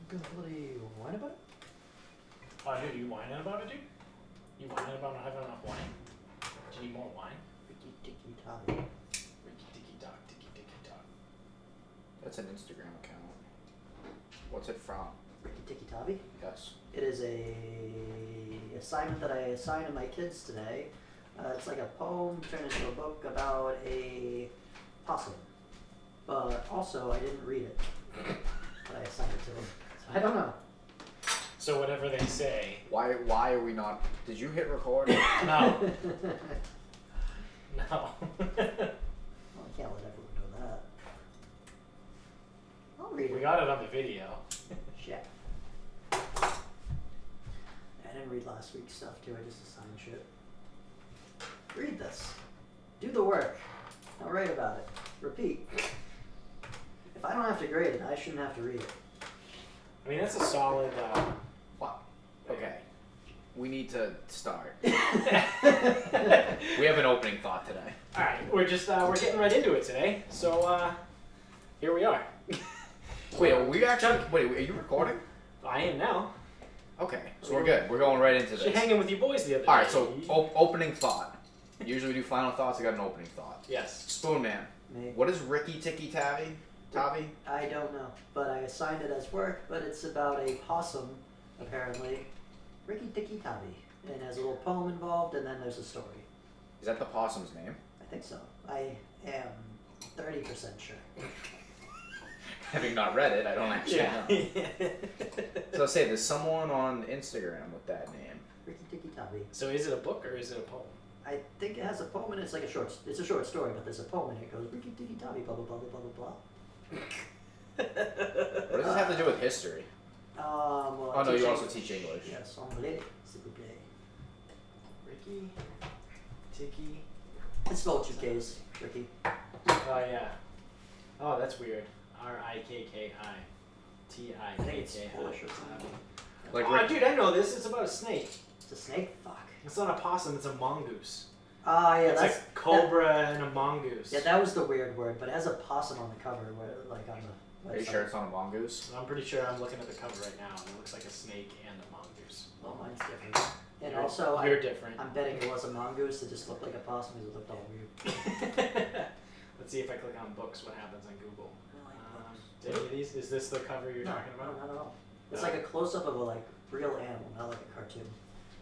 gonna bloody whine about it? Oh, dude, you whining about it, dude? You whining about not having enough wine? Do you need more wine? Rikki Tikki Tavi. Rikki Tikki Tavi, Dickie, Dickie, Tavi. That's an Instagram account. What's it from? Rikki Tikki Tavi? Yes. It is a assignment that I assigned to my kids today. It's like a poem turned into a book about a possum. But also, I didn't read it. But I assigned it to them. So I don't know. So whatever they say. Why are we not? Did you hit record? No. Well, No. I can't let everyone know that. I'll read We it. got it on the video. Shit. I didn't read last week's stuff too, I just assigned shit. Read this. Do the work. Now write about it. Repeat. If I don't have to grade it, I shouldn't have to read it. I mean, that's a solid. What? Okay. We need to start. We have an opening thought today. All right, we're just we're getting right into it today. So here we are. Wait, are we actually? Wait, are you recording? I am now. Okay, so we're good. We're going right into Just this. hanging with you boys the other day. All right, so opening thought. Usually we do final thoughts. I got an opening thought. Yes. Spoon Man. Me. What is Rikki Tikki Tavi? Tavi? I don't know, but I assigned it as work, but it's about a possum, apparently. Rikki Tikki Tavi. And has a little poem involved, and then there's a story. Is that the possum's name? I think so. I am 30% sure. Having not read it, I don't actually know. Yeah. So I'll say there's someone on Instagram with that name. Rikki Tikki Tavi. So is it a book or is it a poem? I think it has a poem, and it's like a short story, but there's a poem in it. It goes, Rikki Tikki Tavi, blah, blah, blah, blah, blah, blah. What does this have to do with history? Well, Oh no, you teaching- also teach English. Yes, anglais, s'il vous plaît. Rikki Tikki. It's spelled 2 Ks, Rikki. Oh yeah. Oh, that's weird. Rikki. I think it's Polish or something. Like Oh, dude, I know this. It's about a snake. It's a snake? Fuck. It's not a possum. It's a mongoose. Ah, yeah, It's that's... a cobra and a mongoose. Yeah, that was the weird word, but it has a possum on the cover, where, like on the website. Are you sure it's on a mongoose? I'm pretty sure I'm looking at the cover right now, and it looks like a snake and a mongoose. Well, mine's different. And You're- also, you're different. I'm betting it was a mongoose that just looked like a possum because it looked all weird. Let's see if I click on books. What happens on Google? I like books. Do any of these? Is this the cover you're talking No, about? not at all. It's like a close-up of a like real animal, not like a cartoon.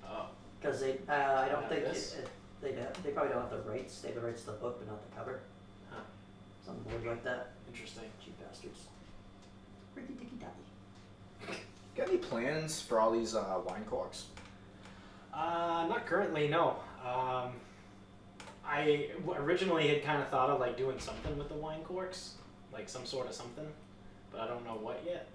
Oh. Because they, I don't Not think this? they probably don't have the rights. They have the rights to the book, but not the cover. Huh. Some weird like that. Interesting. Cheap bastards. Rikki Tikki Tavi. Got any plans for all these wine corks? Not currently, no. I originally had kind of thought of like doing something with the wine corks, like some sort of something, but I don't know what yet.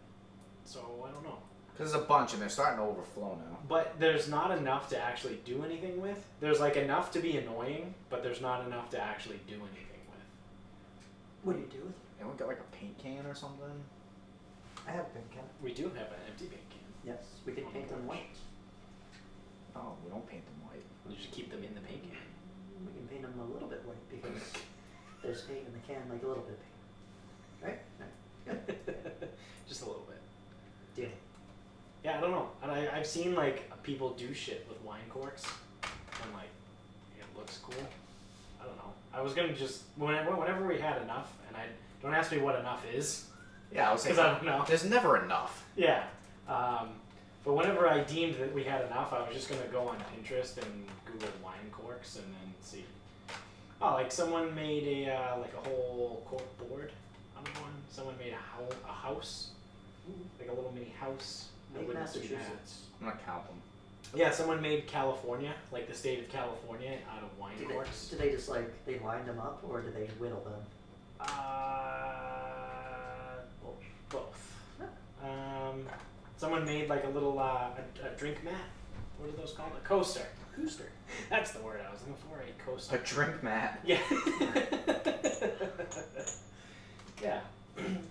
So I don't know. Because there's a bunch and they're starting to overflow now. But there's not enough to actually do anything with. There's like enough to be annoying, but there's not enough to actually do anything with. What do you do with it? Anyone got like a paint can or something? I have a paint can. We do have an empty paint can. Yes, we can paint them white. No, we don't paint them white. You just keep them in the paint can. We can paint them a little bit white because there's paint in the can, like a little bit of paint. Right? Right. Just a little bit. Deal. Yeah, I don't know. And I've seen like people do shit with wine corks, and like it looks cool. I don't know. I was gonna just whenever we had enough, and I don't ask me what enough is, Yeah, I was saying. because I don't know. There's never enough. Yeah. But whenever I deemed that we had enough, I was just gonna go on Pinterest and Google wine corks and then see. Oh, like someone made a like a whole cork board out of one. Someone made a house, like a little mini house. that Make wouldn't suit Massachusetts. I'm gonna count them. Yeah, someone made California, like the state of California, out of wine corks. Do they just like, they lined them up or do they whittle them? Both. Someone made like a little a drink mat. What are those called? A coaster. Coaster. That's the word I was looking for. A coaster. A drink mat. Yeah. Yeah.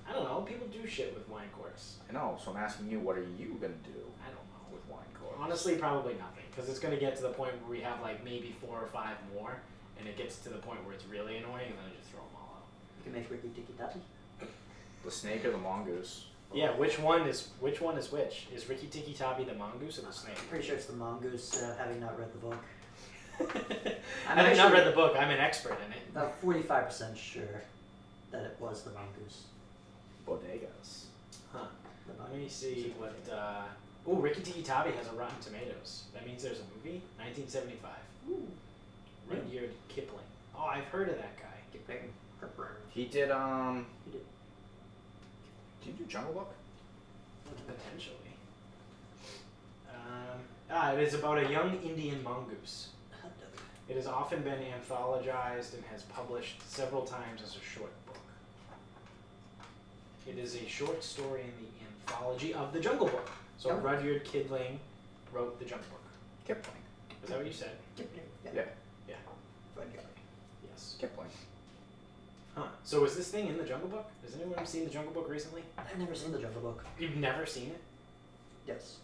I don't know. People do shit with wine corks. I know, so I'm asking you, what are you gonna do I don't know. with wine corks? Honestly, probably nothing, because it's gonna get to the point where we have like maybe 4 or 5 more, and it gets to the point where it's really annoying, and then I just throw them all out. You can make Rikki Tikki Tavi. The snake or the mongoose? Yeah, which one is which? Is Rikki Tikki Tavi the mongoose or the snake? I'm pretty sure it's the mongoose, having not read the book. I have not read the book. I'm an expert in it. About 45% sure that it was the mongoose. Bodegas. Huh. The Let mongoose. me see what. Oh, Rikki Tikki Tavi has a Rotten Tomatoes. That means there's a movie. 1975. Ooh. Rudyard Kipling. Oh, I've heard of that guy. Kipling. He did He did. Did you do Jungle Book? Potentially. It is about a young Indian mongoose. It has often been anthologized and has published several times as a short book. It is a short story in the anthology of the Jungle Book. So Oh. Rudyard Kipling wrote the Jungle Book. Kipling. Is that what you said? Kipling. Yeah. Yeah. Rudyard. Yes. Kipling. Huh. So is this thing in the Jungle Book? Has anyone seen the Jungle Book recently? I've never seen the Jungle Book. You've never seen it? Yes.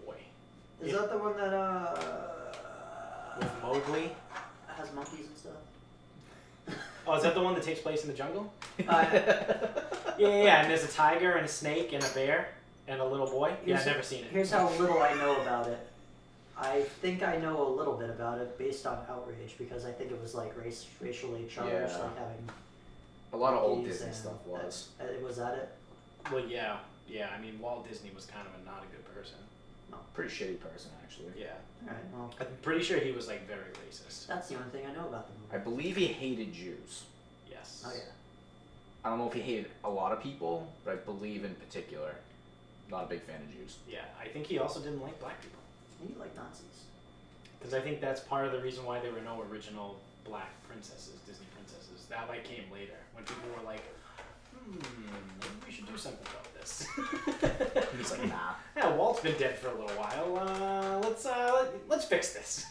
Boy. Is Yeah. that the one that With Mowgli? has monkeys and stuff? Oh, is that the one that takes place in the jungle? Uh, Yeah, and there's a tiger and a snake and a bear and a little boy. Yeah, Here's- I've never seen it. Here's how little I know about it. I think I know a little bit about it based on outrage because I think it was like racially charged, Yeah. like having. A lot of old monkeys Disney and stuff was. Was that it? Well, yeah. I mean, Walt Disney was kind of not a good person. Pretty shitty person, actually. Yeah, All right. Well, I'm pretty sure he was like very racist. that's the only thing I know about the movie. I believe he hated Jews. Yes. Oh yeah. I don't know if he hated a lot of people, but I believe in particular, not a big fan of Jews. Yeah, I think he also didn't like black people Maybe like Nazis. because I think that's part of the reason why there were no original black princesses, Disney princesses. That like came later when people were like, maybe we should do something about this. He's like, nah. Yeah, Walt's been dead for a little while. Let's fix this.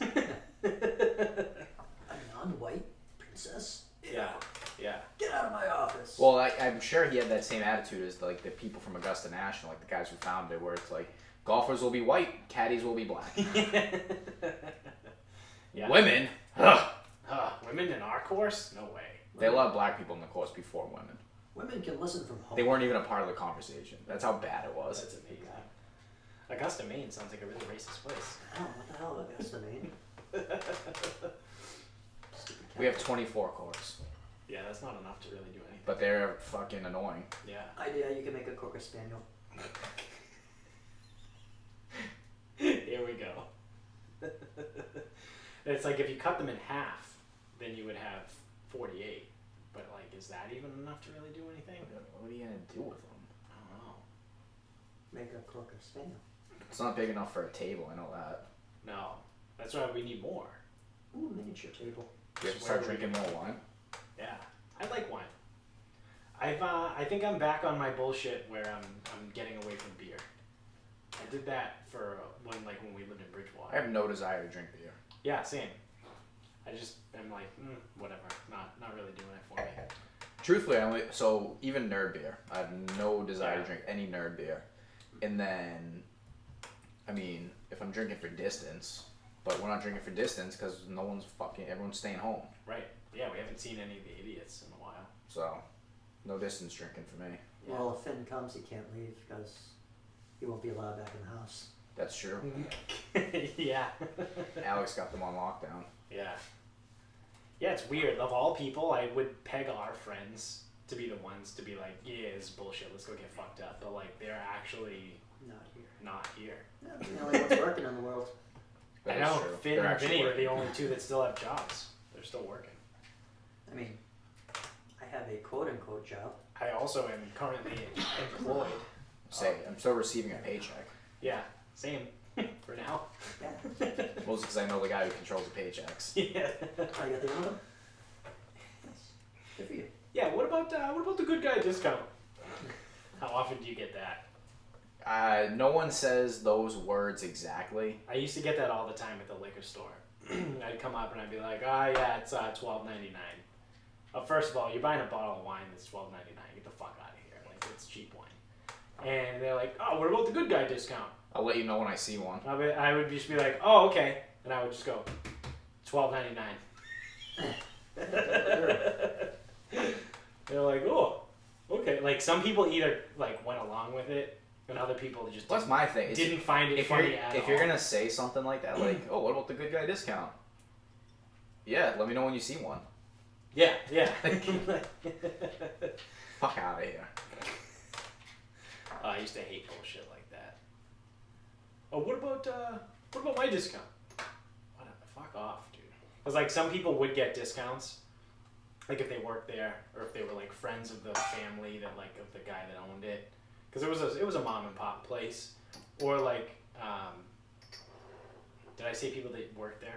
A non-white princess? Yeah. Get out of my office. Well, I'm sure he had that same attitude as like the people from Augusta National, like the guys who founded it, where it's like, golfers will be white, caddies will be black. Yeah. Women, ugh, Women in our course? No way. they allowed black people in the course before women. Women can listen from home. They weren't even a part of the conversation. That's how bad it was. That's amazing. Augusta, Maine sounds like a really racist place. Oh, what the hell? That's the name. We have 24 corks, Yeah, that's not enough to really do anything. but they're fucking annoying. Yeah. Idea: you can make a Cocker Spaniel. Here we go. It's like if you cut them in half, then you would have 48. But like, is that even enough to really do anything? What are you gonna do with them? I don't know. Make a Cocker Spaniel. It's not big enough for a table. I know that. No. That's why we need more. Ooh, miniature table. You have to start drinking more wine. Yeah. I like wine. I think I'm back on my bullshit where I'm getting away from beer. I did that for when we lived in I Bridgewater. have no desire to drink beer. Yeah, same. I'm like, whatever. Not really doing it for me. Truthfully, so even nerd beer. I have no desire to drink any nerd beer. And then, I mean, if I'm drinking for distance, but we're not drinking for distance because everyone's staying home. Right. Yeah, we haven't seen any of the idiots in a while. So, no distance drinking for me. Yeah. Well, if Finn comes, he can't leave because he won't be allowed back in the house. That's true. Yeah. Alex got them on lockdown. Yeah. Yeah, it's weird. Of all people, I would peg our friends to be the ones to be like, yeah, it's bullshit, let's go get fucked up. But like, they're actually Not here. not here. Yeah, the only ones working in the world. That I is know, true. Finn They're and actually Vinny are the working. only two that still have jobs. They're still working. I mean, I have a quote-unquote job. I also am currently employed. I'm still receiving a paycheck. Yeah, same for now. Yeah. Mostly because I know the guy who controls the paychecks. Yeah. Oh, you got the other one? Yes. Good for you. Yeah. What about the good guy discount? How often do you get that? No one says those words exactly. I used to get that all the time at the liquor store. I'd come up and I'd be like, yeah, it's $12.99. First of all, you're buying a bottle of wine that's $12.99. Get the fuck out of here. Like, it's cheap wine. And they're like, oh, what about the good guy discount? I'll let you know when I see one. I would just be like, oh, okay. And I would just go, $12.99. They're like, oh, okay. like some people either like went along with it, and other people just That's my thing. didn't find it funny at all. If you're gonna say something like that, like, oh, what about the good guy discount? Yeah, let me know when you see one. Yeah. Fuck out of here. I used to hate bullshit like that. Oh, what about my discount? Whatever, fuck off, dude. Because like some people would get discounts, like if they worked there or if they were like friends of the family that like of the guy that owned it. Because it was a mom and pop place, or like, did I say people that worked there?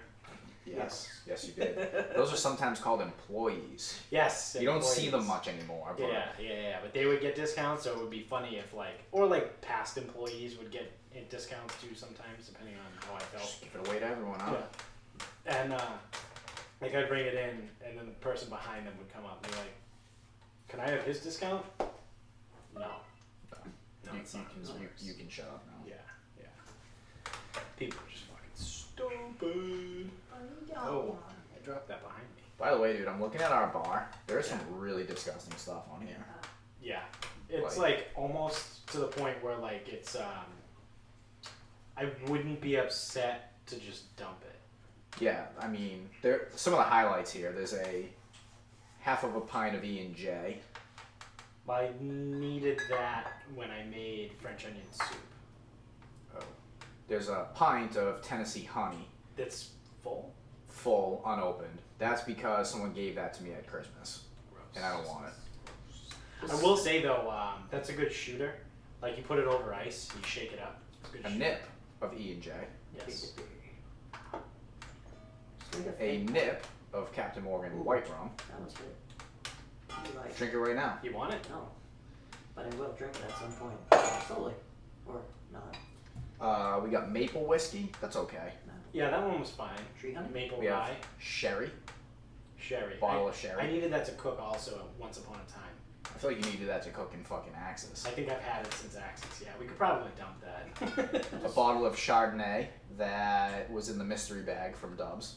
Yes, you did. Those are sometimes called employees. Yes. You don't see them much anymore. But Yeah. But they would get discounts, so it would be funny if like, or like past employees would get discounts too sometimes, depending on how I felt. Just give it away to everyone, huh? Yeah. And like I'd bring it in, and then the person behind them would come up and be like, "Can I have his discount?" No. You can shut up now. Yeah. People are just fucking stupid. Oh, I dropped that behind me. By the way, dude, I'm looking at our bar. There's some really disgusting stuff on here. Yeah, it's like almost to the point where like it's I wouldn't be upset to just dump it. Yeah, I mean, there some of the highlights here. There's a half of a pint of E&J. I needed that when I made French onion soup. Oh. There's a pint of Tennessee honey. That's full? Full, unopened. That's because someone gave that to me at Christmas. Gross. And I don't want it. I will say though, that's a good shooter. Like you put it over ice, you shake it up. It's a good A shooter. nip of E&J. Yes. A nip of Captain Morgan white rum. That was good. You like? Drink it right now. You want it? No, but I will drink it at some point, slowly, or not. We got maple whiskey. That's okay. No. Yeah, that one was fine. Tree honey? Maple We have rye. sherry. Sherry. Bottle of sherry. I needed that to cook also once upon a time. I feel like you needed that to cook in fucking Axis. I think I've had it since Axis. Yeah, we could probably dump that. A bottle of Chardonnay that was in the mystery bag from Dubs.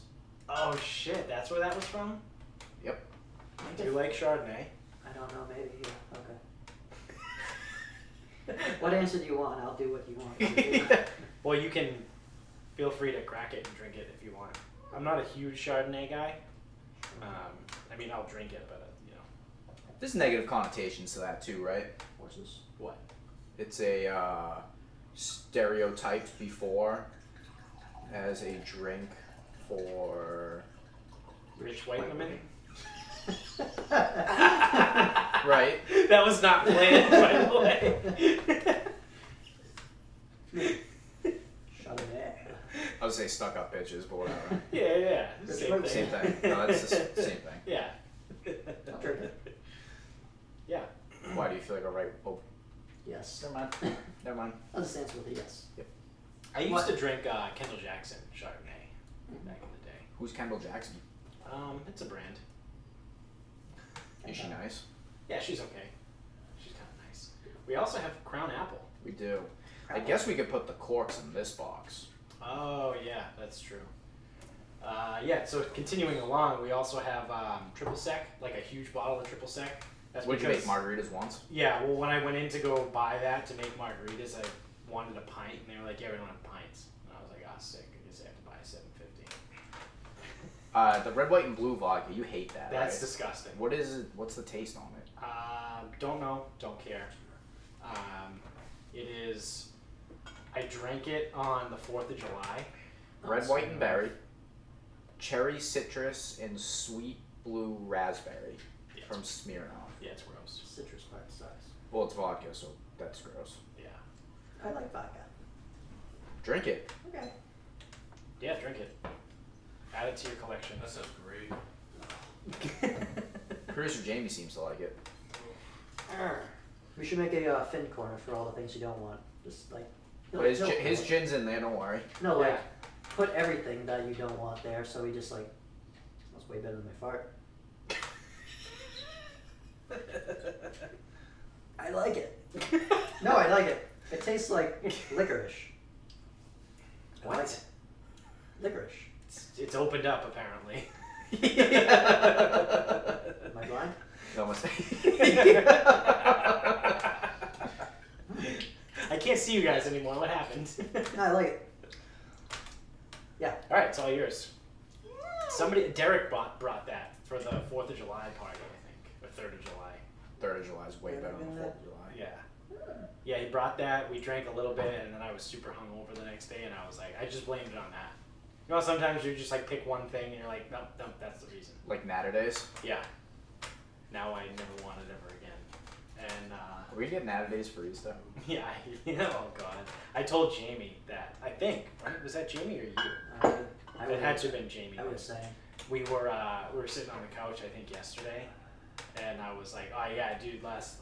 Oh shit, that's where that was from? Yep. Do you like Chardonnay? I don't know, maybe, yeah, okay. What answer do you want? I'll do what you want. Well, you can feel free to crack it and drink it if you want. I'm not a huge Chardonnay guy. I mean, I'll drink it, but you know. There's negative connotations to that too, right? Horses. What? It's a stereotyped before as a drink for Rich white women? right. That was not planned, by the way. Chardonnay. I would say stuck up bitches, but whatever. Yeah. Rich Same white Same thing. thing. No, that's the same thing. Yeah. I'll drink it. Yeah. Why do you feel like a right? Oh, Yes. never mind. Never mind. I'll just answer with a yes. I used What? to drink Kendall Jackson Chardonnay back in the day. Who's Kendall Jackson? It's a brand. Is she nice? Yeah, she's okay. She's kind of nice. We also have Crown Apple. We do. I guess we could put the corks in this box. Oh yeah, that's true. Yeah, so continuing along, we also have triple sec, like a huge bottle of triple sec. That's Would you make because- margaritas once? Yeah, well, when I went in to go buy that to make margaritas, I wanted a pint, and they were like, "Yeah, we don't have pints." And I was like, "Ah, sick. I guess I have to buy $7.50." The red, white, and blue vodka. You hate that, That's right? disgusting. What is it? What's the taste on it? Don't know. Don't care. It is. I drank it on the 4th of July. Red, white, and berry. Cherry, citrus, and sweet blue raspberry Yeah, from Smirnoff. Yeah, it's gross. Citrus part sucks. Well, it's vodka, so that's gross. Yeah. I like vodka. Drink it. Okay. Yeah, drink it. Add it to your collection. That sounds great. Producer Jamie seems to like it. We should make a fin corner for all the things you don't want. Just like. But his gin's in there, don't worry. No, like Yeah. put everything that you don't want there. So we just like. Smells way better than my fart. I like it. No, I like it. It tastes like licorice. I like What? it. Licorice. It's opened up apparently. Am I blind? Almost. see you guys anymore. What happened? No, I like it. Yeah. All right, it's all yours. Derek brought that for the 4th of July party, I think, or 3rd of July. 3rd of July is way better than the 4th of July. Yeah. Yeah, he brought that. We drank a little bit, and then I was super hungover the next day, and I was like, I just blamed it on that. You know, sometimes you just like pick one thing, and you're like, nope, that's the reason. Like Natter Days. Yeah. Now I never want it ever again. And Are we getting Natter Days for Easter? yeah, oh god, I told Jamie that. I think right? Was that Jamie or you? It had to have been Jamie. I would say. We were sitting on the couch, I think yesterday, and I was like, oh yeah, dude,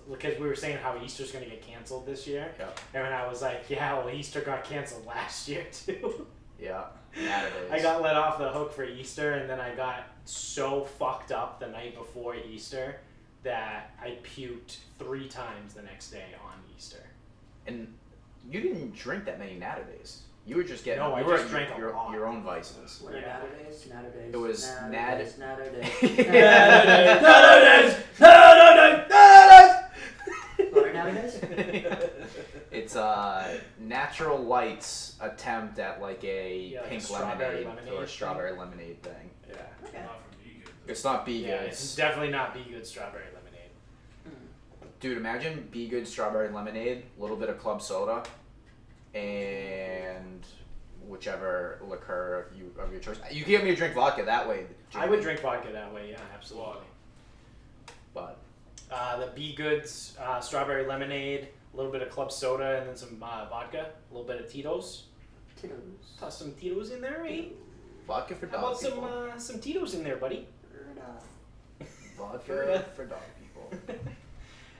because we were saying how Easter's gonna get canceled this year. Yeah. And I was like, yeah, well, Easter got canceled last year too. Yeah. Natter Days. I got let off the hook for Easter, and then I got so fucked up the night before Easter that I puked 3 times the next day on Easter. And you didn't drink that many Natter Days. You were just getting I just drank a lot. your own vices. What are Natter Days? Natter Days. It was Natter Days. Natter Days. What are Natter Days? It's Natural Light's attempt at like a like pink a strawberry lemonade or a strawberry lemonade thing. Yeah. Okay. It's not Be Yeah, Good. it's definitely not Be Good strawberry lemonade. Dude, imagine Be Good strawberry lemonade, a little bit of club soda, and whichever liqueur of your choice. You can get me to drink vodka that way. I would drink vodka that way, yeah, absolutely. But The Be Good's strawberry lemonade, a little bit of club soda, and then some vodka, a little bit of Tito's. Toss some Tito's in there, eh? vodka for How dog about people. some Tito's in there, buddy? Vodka for dog people.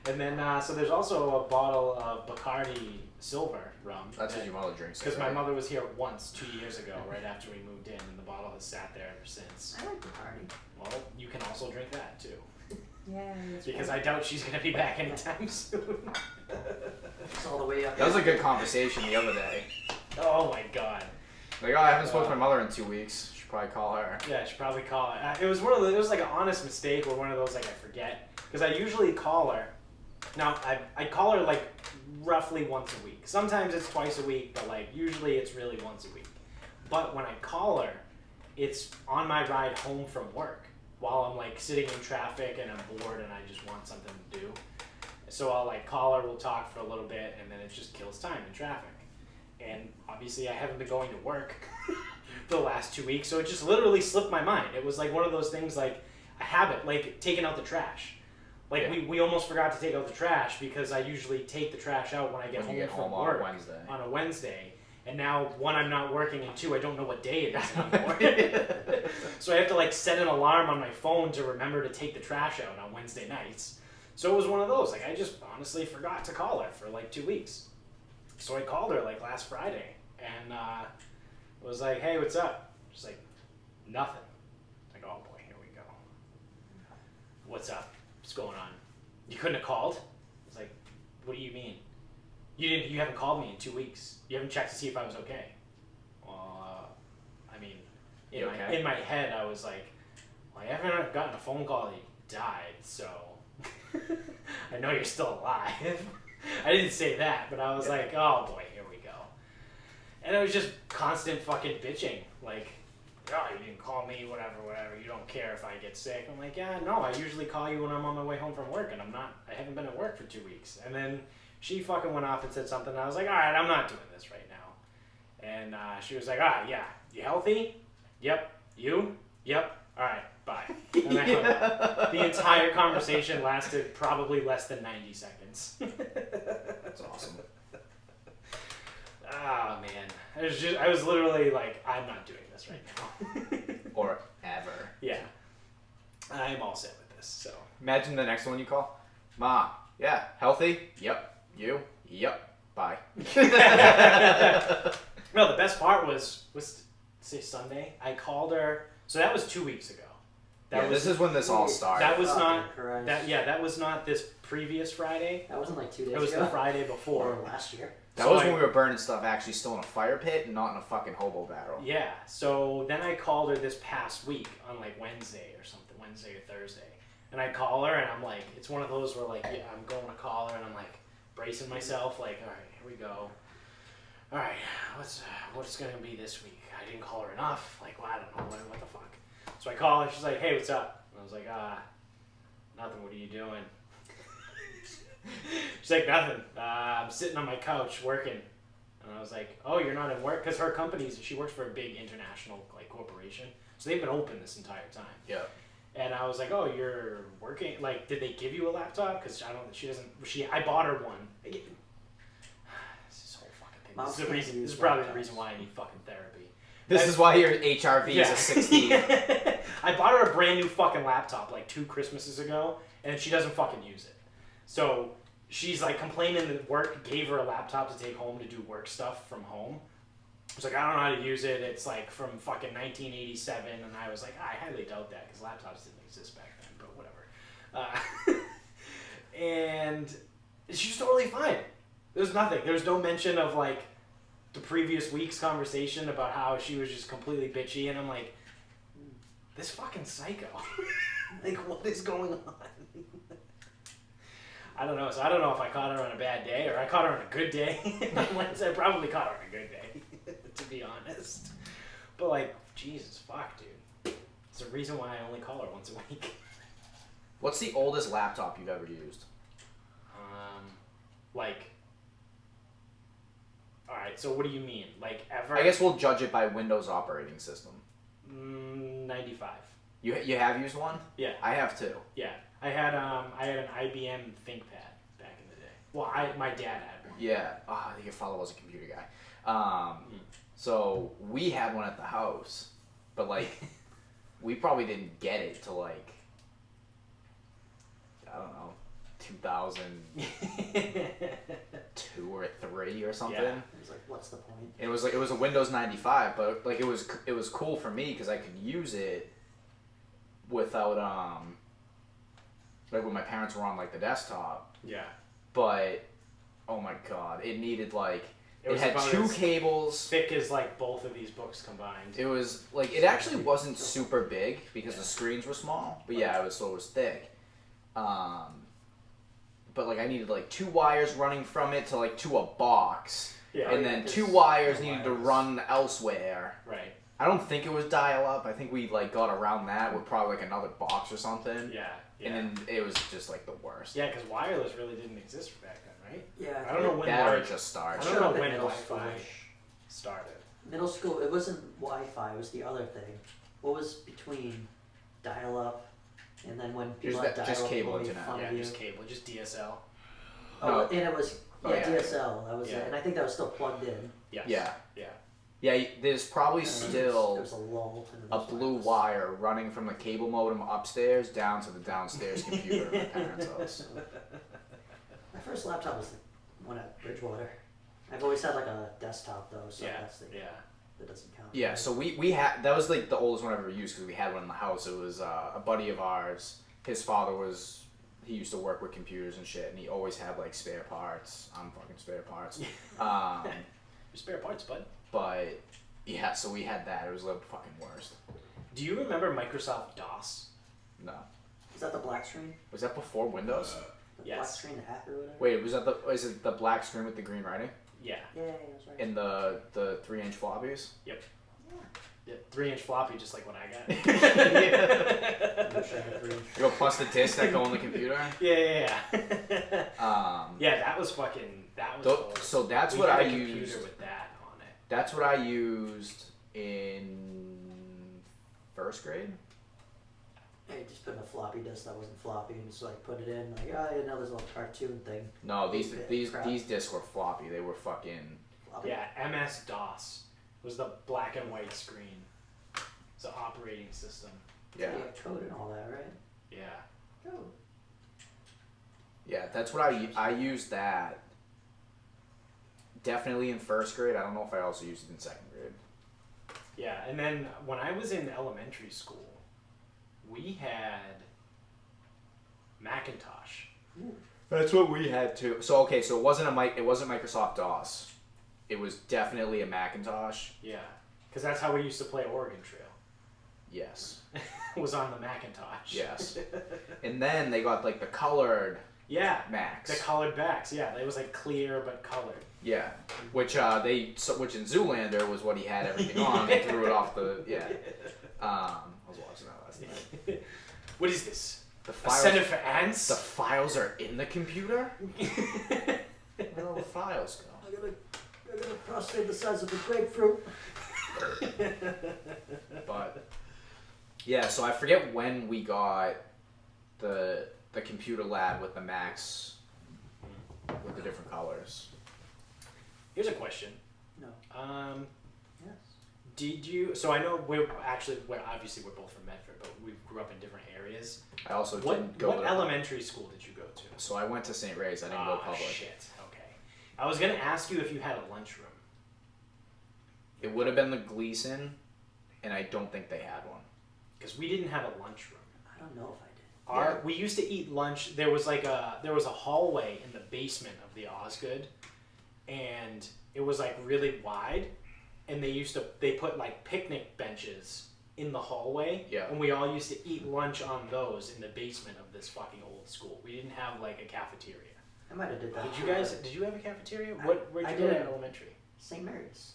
And then, so there's also a bottle of Bacardi Silver rum. That's what your mother drinks. Because my right? mother was here once 2 years ago, right after we moved in, and the bottle has sat there ever since. I like the party. Well, you can also drink that too. Yeah. That's Because right. I doubt she's going to be back anytime soon. It's all the way up. That was a good conversation the other day. Oh my god. Like, oh, I haven't spoken to my mother in 2 weeks. Should probably call her. Yeah, I should probably call her. It was it was like an honest mistake or one of those like I forget. Because I usually call her. Now, I call her like roughly once a week. Sometimes it's twice a week, but like usually it's really once a week. But when I call her, it's on my ride home from work while I'm like sitting in traffic and I'm bored and I just want something to do. So I'll like call her, we'll talk for a little bit, and then it just kills time in traffic. And obviously I haven't been going to work for the last 2 weeks, so it just literally slipped my mind. It was like one of those things like a habit, like taking out the trash. Like Yeah. we almost forgot to take out the trash because I usually take the trash out when I get When you home get from home on work Wednesday. on a Wednesday. And now, one, I'm not working, and two, I don't know what day it is anymore. So I have to like set an alarm on my phone to remember to take the trash out on Wednesday nights. So it was one of those. Like I just honestly forgot to call her for like 2 weeks. So I called her like last Friday and was like, "Hey, what's up?" She's like, "Nothing." Like, "Oh boy, here we go. What's up? What's going on? You couldn't have called?" I was like, "What do you mean? You haven't called me in 2 weeks. You haven't checked to see if I was okay." Well, I mean, in my head, I was like, "Well, I haven't gotten a phone call that you died, so I know you're still alive." I didn't say that, but I was like, "Oh boy, here we go." And it was just constant fucking bitching, like, "Oh, you didn't call me, whatever. You don't care if I get sick." I'm like, "Yeah, no, I usually call you when I'm on my way home from work, and I haven't been at work for 2 weeks." And then she fucking went off and said something, and I was like, "All right, I'm not doing this right now." And she was like, yeah, you healthy? Yep. You? Yep. All right, bye. And I hung up. The entire conversation lasted probably less than 90 seconds. That's awesome. Oh, man. I was literally like, I'm not doing this right now. Or ever. Yeah. I'm all set with this, so. Imagine the next one you call. Ma, yeah, healthy? Yep. You? Yep. Bye. No, the best part was say Sunday. I called her. So that was 2 weeks ago. This is when this all started. That was Oh, not Christ. that was not this previous Friday. That wasn't like 2 days It was ago. the Friday before. Or last year. That So was I- when we were burning stuff actually still in a fire pit and not in a fucking hobo barrel. Yeah. So then I called her this past week on like Wednesday or something, Wednesday or Thursday. And I call her and I'm like, it's one of those where like, yeah, I'm going to call her and I'm like bracing myself, like, all right, here we go. all right, what's gonna be this week? I didn't call her enough. Like, well, I don't know, what the fuck. So I call her. She's like, hey, what's up? And I was like, nothing. What are you doing? She's like, nothing. I'm sitting on my couch working. And I was like, oh, you're not at work? Because her company's, she works for a big international like corporation. So they've been open this entire time. Yeah. And I was like, oh, you're working? Like, did they give you a laptop? Because I bought her one. This is whole fucking thing. This is probably the reason why I need fucking therapy. This is why your HRV is a 16. I bought her a brand new fucking laptop like 2 Christmases ago, and she doesn't fucking use it. So she's like complaining that work gave her a laptop to take home to do work stuff from home. I was like, I don't know how to use it. It's like from fucking 1987, and I was like, I highly doubt that because laptops didn't exist back then, but whatever. And she's totally fine. There's nothing. There's no mention of like the previous week's conversation about how she was just completely bitchy, and I'm like, this fucking psycho. Like, what is going on? I don't know. So I don't know if I caught her on a bad day or I caught her on a good day. I probably caught her on a good day, to be honest. But like, Jesus fuck, dude. It's the reason why I only call her once a week. What's the oldest laptop you've ever used? Like, all right. So what do you mean? Like ever? I guess we'll judge it by Windows operating system. 95. You have used one? Yeah. I have too. Yeah. I had an IBM ThinkPad back in the day. Well, my dad had one. Yeah. Your father was a computer guy. So we had one at the house, but like, we probably didn't get it till like, I don't know, 2002 or 3 or something. Yeah. It was like, what's the point? It was a Windows 95, but like it was cool for me because I could use it without like when my parents were on like the desktop. Yeah. But oh my god, it needed like it had about 2 as cables. Thick as like both of these books combined. It was like it actually wasn't super big because the screens were small, but yeah, it was thick. But like I needed like 2 wires running from it to a box, and then 2 wires needed to run elsewhere. Right. I don't think it was dial-up. I think we like got around that with probably like another box or something. Yeah. And then it was just like the worst. Yeah, because wireless really didn't exist back then, right? Yeah. I don't know when that just started. I don't know when middle Wi-Fi school-ish. started. Middle school, it wasn't Wi-Fi, it was the other thing. What was between dial-up and then when people had just dial-up cable made internet. fun Yeah, of you? just cable, just DSL. Oh, No. and it was, yeah. DSL, that was Yeah. it. And I think that was still plugged in. Yes. Yeah. Yeah. Yeah, there's probably There still was a lull. And it a was blue wireless. wire running from the cable modem upstairs down to the downstairs computer at my parents' house. My first laptop was the one at Bridgewater. I've always had like a desktop though, so Yeah. that doesn't count. Yeah, so we had, that was like the oldest one I ever used because we had one in the house. It was a buddy of ours. His father he used to work with computers and shit, and he always had like spare parts. I'm fucking spare parts. Your spare parts, bud. But yeah, so we had that. It was the fucking worst. Do you remember Microsoft DOS? No. Is that the black screen? Was that before Windows? The Yes. black screen app or whatever? Wait, is it the black screen with the green writing? Yeah. Yeah, that's right. And the 3-inch floppies? Yep. Yeah, 3-inch floppy, just like what I got. I wish I had 3. You go plus the disc that go on the computer? Yeah. Yeah, that was fucking. That was. Old. so that's We what had I a computer used. with that on it. That's what I used in 1st grade. Yeah, you just put in a floppy disk that wasn't floppy and just like put it in like, oh, you know, this little cartoon thing. No, these Crap. discs were floppy. They were fucking. Floppy. Yeah, MS DOS was the black and white screen. It's the operating system. Yeah. You have code and all that, right? Yeah. Code. Yeah, that's what I used that. Definitely in 1st grade. I don't know if I also used it in 2nd grade. Yeah, and then when I was in elementary school, we had Macintosh. That's what we had too. So okay, so it wasn't Microsoft DOS. It was definitely a Macintosh. Yeah, because that's how we used to play Oregon Trail. Yes. Was on the Macintosh. Yes. And then they got like the colored Yeah. Max. The colored backs. Yeah, they was like clear but colored. Yeah, which which in Zoolander was what he had everything on. They threw it off the I was watching that last night. What is this? The A files. center for ants? The files are in the computer. Where did all the files go? I got a prostate the size of a grapefruit. But yeah, so I forget when we got the computer lab with the Max with the different colors. Here's a question. No. Yes. Did you? So I know we're obviously we're both from Medford, but we grew up in different areas. I also What didn't go to elementary school did you go to? So I went to St. Ray's. I didn't go public. Shit. Okay. I was gonna ask you if you had a lunchroom. It would have been the Gleason, and I don't think they had one. Because we didn't have a lunchroom. I don't know if I did. We used to eat lunch. There was a hallway in the basement of the Osgood, and it was like really wide, and they put like picnic benches in the hallway, Yeah. and we all used to eat lunch on those in the basement of this fucking old school. We didn't have like a cafeteria. I might have did that. Did you have a cafeteria? Where'd I you go to did. elementary? St. Mary's.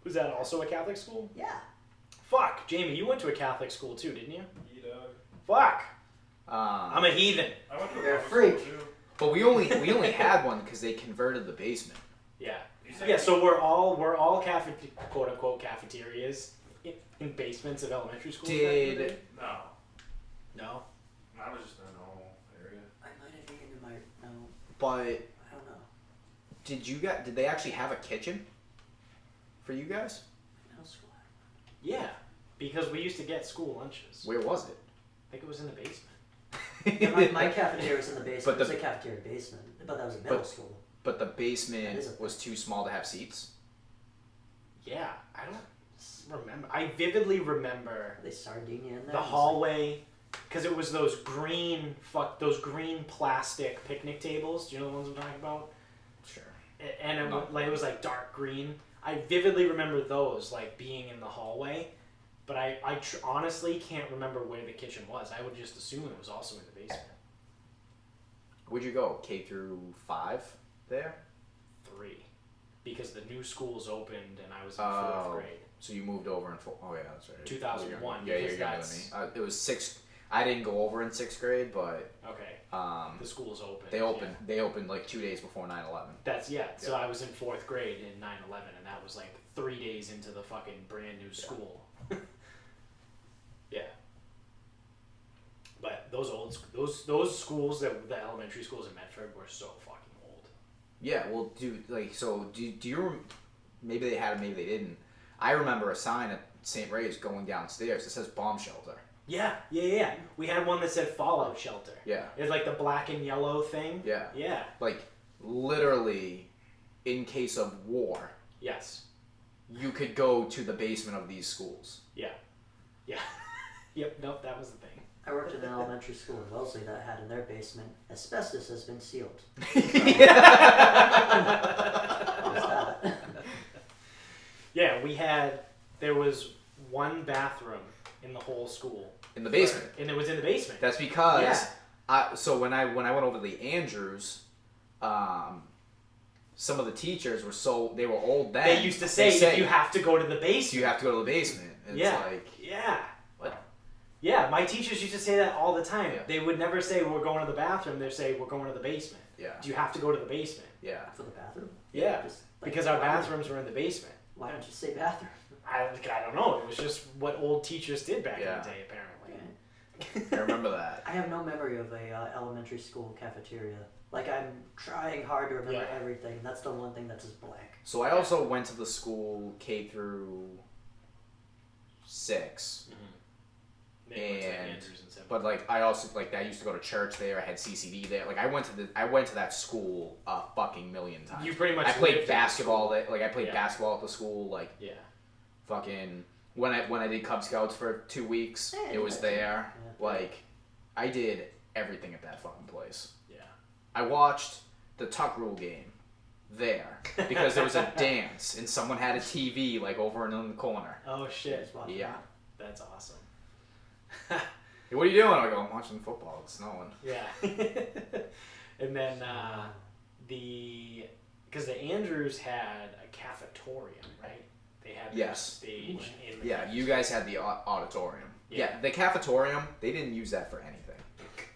Was that also a Catholic school? Yeah. Fuck, Jamie, you went to a Catholic school too, didn't you? Yeah. Fuck, I'm a heathen. I went to You're a public freak. school, too. But we only had one because they converted the basement. Yeah. You said- Yeah, so we're all quote unquote cafeterias in basements of elementary schools. back in the day? No. No. I was just in a normal area. I might have eaten in my But I don't know. did they actually have a kitchen for you guys? Middle school. Yeah, because we used to get school lunches. Where was it? I think it was in the basement. Yeah, my cafeteria was in the basement. But It was the- a cafeteria basement, but that was a middle school. But the That basement is a- was too small to have seats. Yeah, I don't remember. I vividly remember Are they Sardinia in there? the hallway, because it was those green plastic picnic tables. Do you know the ones I'm talking about? Sure. And it, No. it was like dark green. I vividly remember those like being in the hallway, but I honestly can't remember where the kitchen was. I would just assume it was also in the basement. Where'd you go? K through 5 there? 3, because the new schools opened and I was in Oh. 4th grade. So you moved over in oh yeah, that's right. 2001, Yeah, you're because younger than me. that's- It was 6th. I didn't go over in 6th grade, but Okay, the schools opened. they opened. Yeah. They opened like 2 days before 9/11. That's So Yeah. I was in 4th grade in 9/11, and that was like 3 days into the fucking brand new school. Yeah. But those schools the elementary schools in Medford were so fucking old. Yeah, well, do you maybe they had it, maybe they didn't. I remember a sign at St. Ray's going downstairs. It says bomb shelter. Yeah. We had one that said Fallout Shelter. Yeah. It's like the black and yellow thing. Yeah. Yeah. Like literally, in case of war, Yes. you could go to the basement of these schools. Yeah. Yep. Nope. That was the thing. I worked in an elementary school in Wellesley that had in their basement asbestos has been sealed. Yeah. There was one bathroom in the whole school. In the basement. And it was in the basement. That's because Yeah. so when I went over to the Andrews, some of the teachers they were old then. They used to say, if you have to go to the basement. you have to go to the basement. And Yeah. It's like Yeah. what? Yeah, my teachers used to say that all the time. Yeah. They would never say, we're going to the bathroom. They'd say, we're going to the basement. Yeah. Do you have to go to the basement? Yeah. For the bathroom? Yeah. Just, like, Because our why- bathrooms were in the basement. Why don't you say bathroom? I don't know. It was just what old teachers did back Yeah. in the day, apparently. I remember that. I have no memory of a elementary school cafeteria. Like, I'm trying hard to remember Yeah. everything. That's the one thing that's just blank. So I also went to the school K through 6. They went to And- Andrews and said, But like I also I used to go to church there. I had CCD there. Like I went to that school a fucking million times. You pretty much I lived played at the basketball. I played Yeah. basketball at the school. Like yeah. fucking when I did Cub Scouts for 2 weeks, Yeah, it was yeah. there. Yeah. Like I did everything at that fucking place. Yeah. I watched the Tuck Rule game there because there was a dance and someone had a TV like over in the corner. Oh, shit. Just watching Yeah. That's awesome. Hey, what are you doing? I go, I'm watching football. It's snowing. Yeah. And then because the Andrews had a cafetorium, right? They had their Yes. stage in the Yeah, you guys had the auditorium. Yeah, the cafetorium, they didn't use that for anything.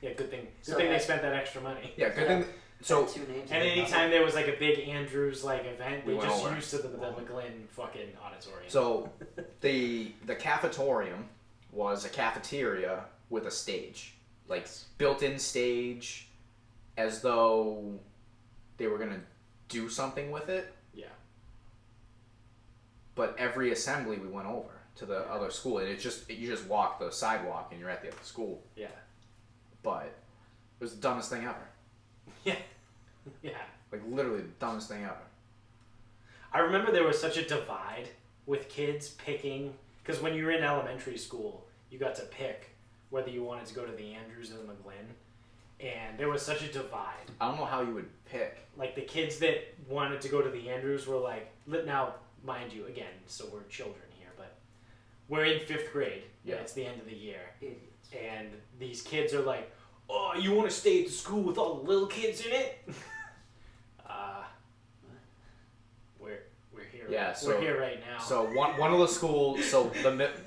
Yeah, good thing. Good So thing they that- spent that extra money. Yeah, good thing. So, Two names And anytime there was like a big Andrews like event, We they went just over. used to the McGlynn fucking auditorium. so the cafetorium was a cafeteria with a stage, like built-in stage, as though they were gonna do something with it. yeah, But every assembly we went over to the other school, and you just walk the sidewalk and you're at the other school. yeah, But it was the dumbest thing ever. yeah, yeah. Like literally the dumbest thing ever. I remember there was such a divide with kids picking, because when you were in elementary school, you got to pick whether you wanted to go to the Andrews or the McGlynn, and there was such a divide. I don't know how you would pick. Like the kids that wanted to go to the Andrews were like, now, mind you, again, so we're children here, but we're in 5th grade. Yeah. It's the end of the year. Idiots. And these kids are like, oh, you want to stay at the school with all the little kids in it? We're here. Yeah, we're here right now. So one of the schools, so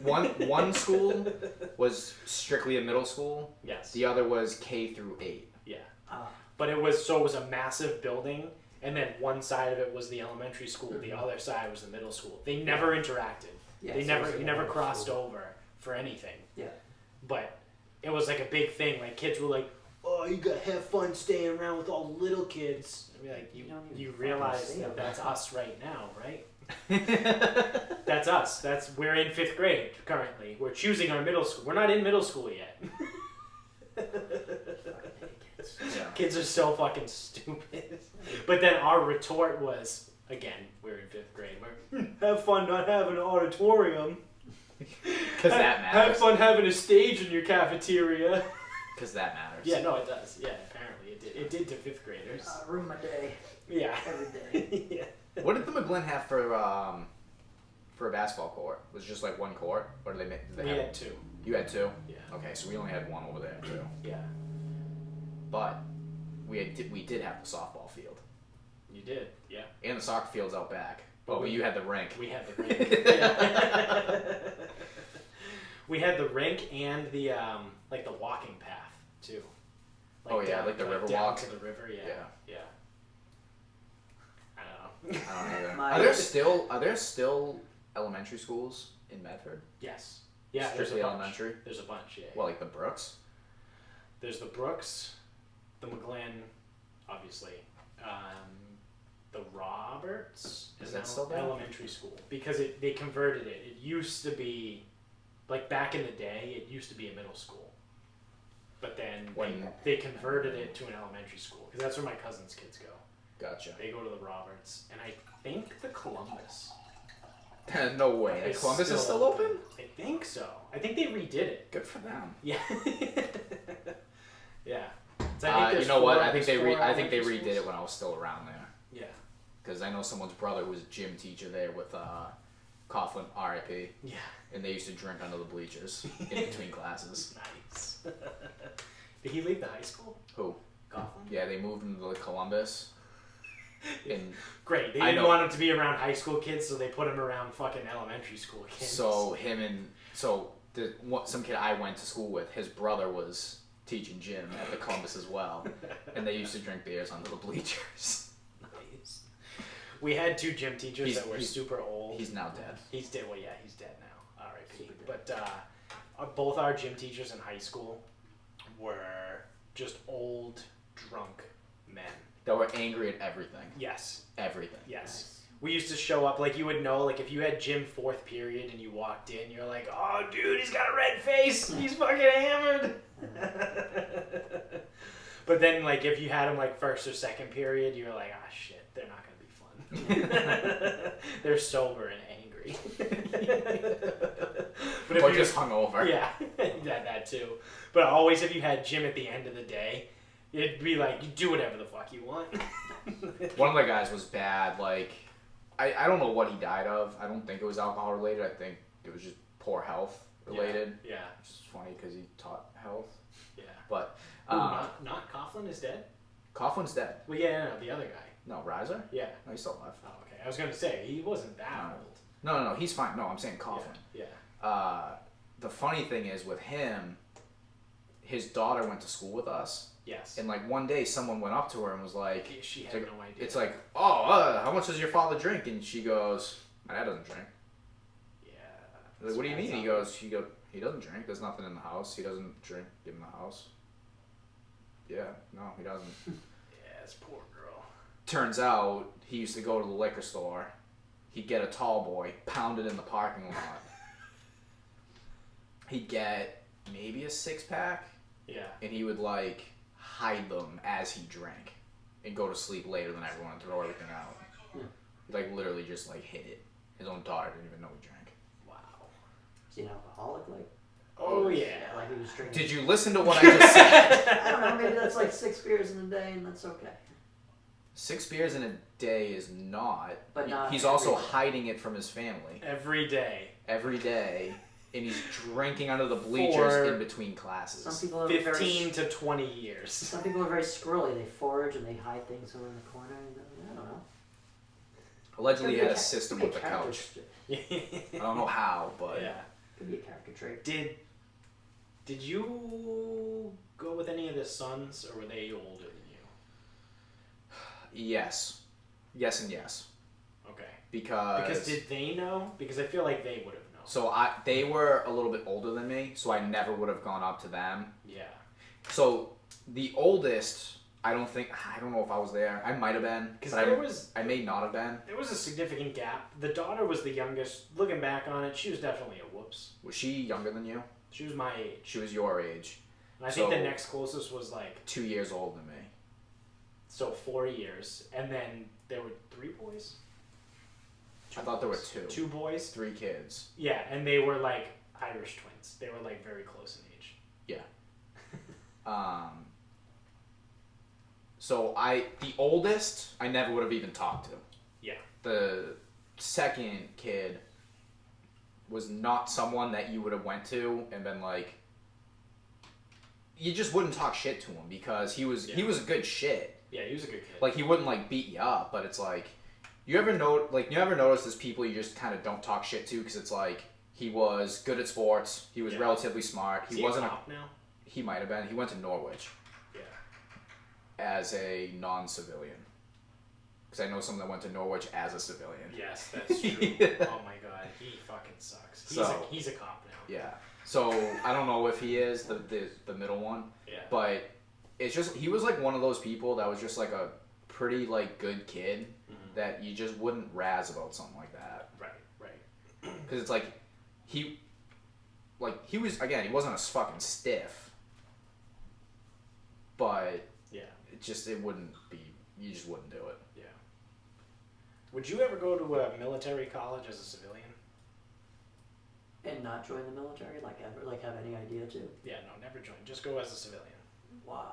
one school was strictly a middle school. yes. The other was K through 8. Yeah. Ah, But it was a massive building, and then one side of it was the elementary school, the other side was the middle school. They never interacted. yeah, They so never it's you a never middle crossed school. over for anything. Yeah. But it was like a big thing. Like kids were like, "Oh, you gotta have fun staying around with all the little kids." I mean, like You don't even you fucking realize stay that that's around. us right now, right? That's us. We're in 5th grade currently. We're choosing our middle school. We're not in middle school yet. Yeah. Kids are so fucking stupid. But then our retort was, again, we're in 5th grade. We're have fun not having an auditorium. Because that Have matters. fun having a stage in your cafeteria. Because that matters. Yeah, no, it does. Yeah, apparently it did. It did to 5th graders. Ruin my day Yeah. every day. Yeah. What did the McGlynn have for a basketball court? Was it just like one court, or did they We have? had 2. You had 2. Yeah. Okay, so we only had one over there too. Yeah. But we did have the softball field You did. Yeah. and the soccer field's out back. But But you had the rink. We had the rink. Yeah. We had the rink and the like the walking path too. Oh, yeah, like the river down walk. to the river. Yeah. Yeah. Yeah. I don't know. I don't know either. My- Are there still elementary schools in Medford? Yes. Yeah. There's a Strictly bunch. elementary? There's a bunch. Yeah. Well, like the Brooks. There's the Brooks, the McGlynn, obviously. The Roberts Is now that still there? elementary school because they converted it. It used to be, like back in the day, it used to be a middle school, but then When- they converted it to an elementary school because that's where my cousin's kids go. Gotcha. They go to the Roberts, and I think the Columbus. No way. is Columbus is still open? I think so. I think they redid it. Good for them. Yeah. Yeah. So I think You there's know what? four- I think there's four I think they elementary redid it schools. when I was still around there. Yeah. Because I know someone's brother was a gym teacher there with Coughlin, R.I.P. Yeah. And they used to drink under the bleachers in between classes. Nice. Did he leave the high school? Who? Coughlin? Yeah, they moved into the Columbus. And Great. They I didn't know. want him to be around high school kids, so they put him around fucking elementary school kids. so some kid I went to school with, his brother was teaching gym at the Columbus as well. And they used to drink beers under the bleachers. Nice. We had 2 gym teachers that were He's- super old. He's now dead. He's dead. Well, yeah, he's dead now. R.I.P. But both our gym teachers in high school were just old, drunk men. That were angry at everything. Yes. Everything. Yes. We used to show up, like you would know, like if you had gym 4th period and you walked in, you're like, oh dude, he's got a red face. He's fucking hammered. But then like if you had him like 1st or 2nd period, you're like, ah shit, they're not going to be fun. They're sober and angry. But Or you just hungover. yeah, that too. But always if you had gym at the end of the day, it'd be like, you do whatever the fuck you want. One of the guys was bad. Like, I don't know what he died of. I don't think it was alcohol related. I think it was just poor health related. Yeah. Which is funny because he taught health. Yeah. But Ooh, not Coughlin is dead? Coughlin's dead. Well, yeah, no, the other guy. No, Riser? Yeah. No, he's still alive. Oh, okay. I was gonna say he wasn't that No. old. No, he's fine. No, I'm saying Coughlin. Yeah. The funny thing is with him, his daughter went to school with us. Yes. And like one day someone went up to her and was like, She had like, no idea. it's like, oh, how much does your father drink? And she goes, my dad doesn't drink. Yeah. Like, what do you mean? He goes, he doesn't drink. There's nothing in the house. He doesn't drink in the house. Yeah, no, he doesn't. Yeah, this poor girl. Turns out he used to go to the liquor store. He'd get a tall boy, pound it in the parking lot. He'd get maybe a 6-pack, Yeah. and he would like hide them as he drank, and go to sleep later than everyone and throw everything out. Yeah. He like literally just like hid it. His own daughter didn't even know he drank. Wow. Is he an alcoholic? Like, Oh yeah. like he was drinking. Did you listen to what I just said? I don't know. Maybe that's like 6 beers in a day, and that's okay. 6 beers in a day is not. But not He's also every day. hiding it from his family Every day. every day, and he's drinking under the bleachers For in between classes. Some people are 15 to 20 years. Some people are very squirrely. They forage and they hide things over in the corner. I don't know. Allegedly, he had a Could system be a with the character couch. trait. I don't know how, but Yeah. Could be a character trait. Did you go with any of the sons, or were they older than you? yes, and yes, Okay. because Did they know? Because I feel like they would have known. so they were a little bit older than me, so I never would have gone up to them. Yeah. So the oldest, I don't know if I was there. I might have been, Because but I may not have been. there was a significant gap. The daughter was the youngest. Looking back on it, she was definitely a whoops. Was she younger than you? She was my age. She was your age. And I think So- the next closest was like, 2 years older than me. so 4 years. And then there were 3 boys? I thought there were 2. 2 boys? 3 kids. Yeah, and they were like Irish twins. They were like very close in age. Yeah. So the oldest, I never would have even talked to. Yeah. The second kid was not someone that you would have went to and been like, you just wouldn't talk shit to him because he was a good shit. Yeah, he was a good kid. Like he wouldn't like beat you up, but it's like, you ever notice there's people you just kind of don't talk shit to because it's like he was good at sports, he was relatively smart, Is he wasn't a cop now? he might have been. He went to Norwich Yeah. as a non-civilian. Because I know someone that went to Norwich as a civilian. Yes, that's true. Oh my god, he fucking sucks. He's a cop now. Yeah. So I don't know if he is the middle one, Yeah. but it's just he was like one of those people that was just like a pretty like good kid that you just wouldn't razz about something like that. Right. Because it's like he was again he wasn't a fucking stiff, but Yeah. it wouldn't be you just wouldn't do it. Yeah. Would you ever go to a military college as a civilian? And not join the military, like ever, like have any idea to? Yeah, no, never join. Just go as a civilian. Why?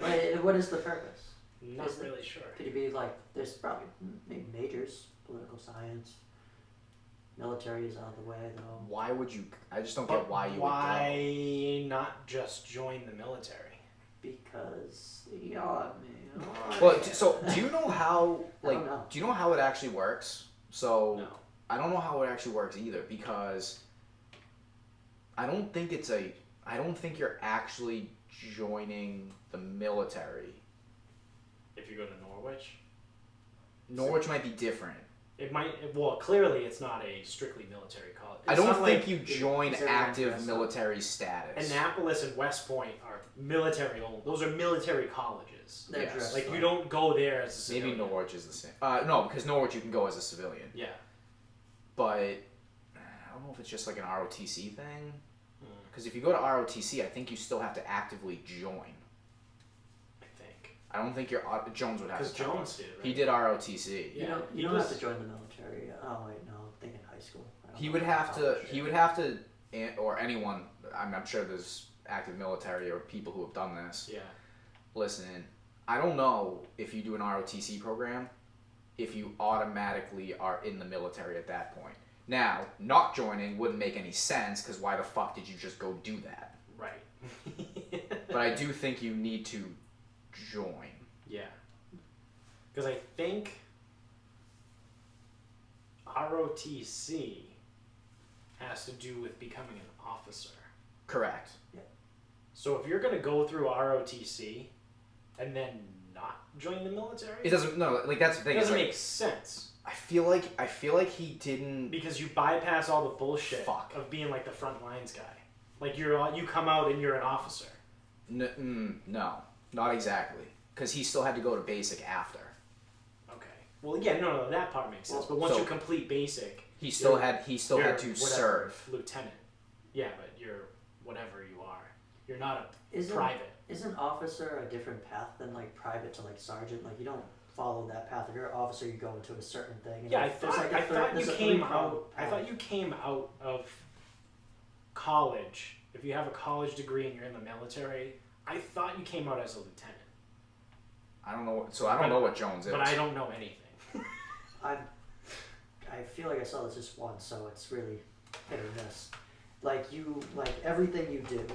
Right, what is the purpose? Not Is it- really sure. Could you be like, there's probably maybe majors, political science, military is out of the way though. Why would you? I just don't get why you would go. Why not just join the military? Because they yell at me. Well, so do you know how I don't know. do you know how it actually works? So No. I don't know how it actually works either because I don't think you're actually joining the military. If you go to Norwich, Norwich might be different. it might. Well, clearly it's not a strictly military college. I It's don't not think like you join is everyone active dressed up? military status. Annapolis and West Point are military only. Those are military colleges. They're Yes. dressed Like you up. don't go there as a civilian. Maybe Norwich is the same. No, because Norwich you can go as a civilian. Yeah. But I don't know if it's just like an ROTC thing. Mm, Because if you go to ROTC, I think you still have to actively join. I think. I don't think Jones would have to. Because tell Jones us. did, right? He did ROTC. You Yeah, don't, he you don't was- have to join the military. Oh wait, no, I'm thinking high school. I don't He know would about have to. college He yet. would have to, or anyone. I'm sure there's active military or people who have done this. Yeah. Listen, I don't know if you do an ROTC program, if you automatically are in the military at that point. Now, not joining wouldn't make any sense because why the fuck did you just go do that? Right. but I do think you need to join. Yeah. Because I think ROTC has to do with becoming an officer. Correct. So if you're going to go through ROTC and then not join the military, It doesn't. No, like that's the thing. it doesn't it's like, make sense. I feel like he didn't. Because you bypass all the bullshit of being like the front lines guy. Like you come out and you're an officer. No, not exactly. Because he still had to go to basic after. Okay. Well, yeah, no, that part makes sense. But once you complete basic, he still had to whatever, serve. Lieutenant. Yeah, but you're whatever you are. You're not a Isn't private. Isn't officer a different path than like private to like sergeant? Like you don't follow that path. If you're an officer, you go into a certain thing. And Yeah, like, I thought you came out. I thought you came out of college. If you have a college degree and you're in the military, I thought you came out as a lieutenant. I don't know. So I don't know what Jones is. But I don't know anything. I feel like I saw this just once, so it's really hit or miss. Like everything you do,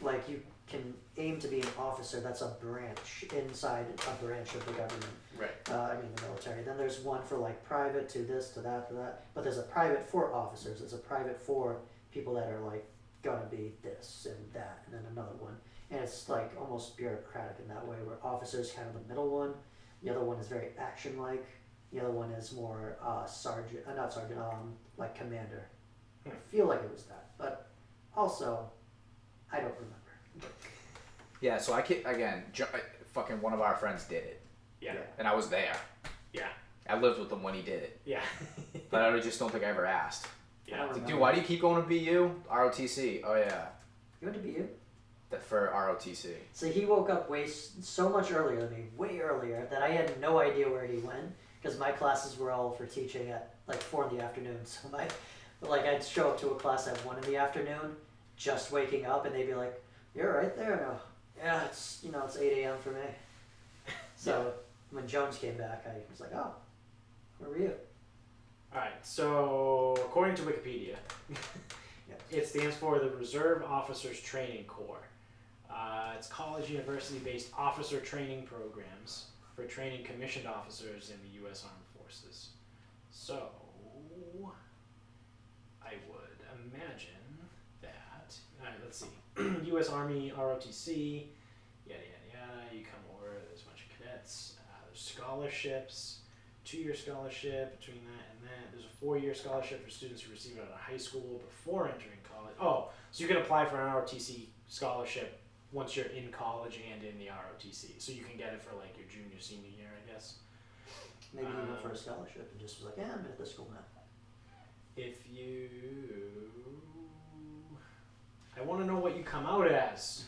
like you can aim to be an officer. That's a branch inside a branch of the government. Right. I mean the military. Then there's one for like private to this, to that, to that. But there's a private for officers. There's a private for people that are like gonna be this and that, and then another one. And it's like almost bureaucratic in that way, where officers kind of the middle one. The other one is very action-like. The other one is more not sergeant, like commander. I feel like it was that, but also, I don't remember. Yeah. So fucking one of our friends did it. Yeah. And I was there. Yeah. I lived with him when he did it. Yeah. But I just don't think I ever asked. Yeah. It's like, dude, why do you keep going to BU? ROTC. Oh yeah. You went to BU? For ROTC. So he woke up so much earlier than me, way earlier, that I had no idea where he went, because my classes were all for teaching at like 4 in the afternoon. So I'd show up to a class at 1 in the afternoon, just waking up, and they'd be like, "You're right there." And I go, "Yeah, it's 8 a.m. for me." So when Jones came back, I was like, "Oh, where were you?" All right. So according to Wikipedia, it stands for the Reserve Officers Training Corps. It's college, university-based officer training programs for training commissioned officers in the U.S. Armed Forces. So, I would imagine that, let's see, U.S. Army, ROTC, yada, yada, yada, you come over, there's a bunch of cadets, there's scholarships, 2-year scholarship between that and that. There's a 4-year scholarship for students who receive it out of high school before entering college. Oh, so you can apply for an ROTC scholarship once you're in college and in the ROTC. So you can get it for like your junior, senior year, I guess. Maybe he went for a scholarship and just was like, "Yeah, I'm at this school now." If you... I want to know what you come out as.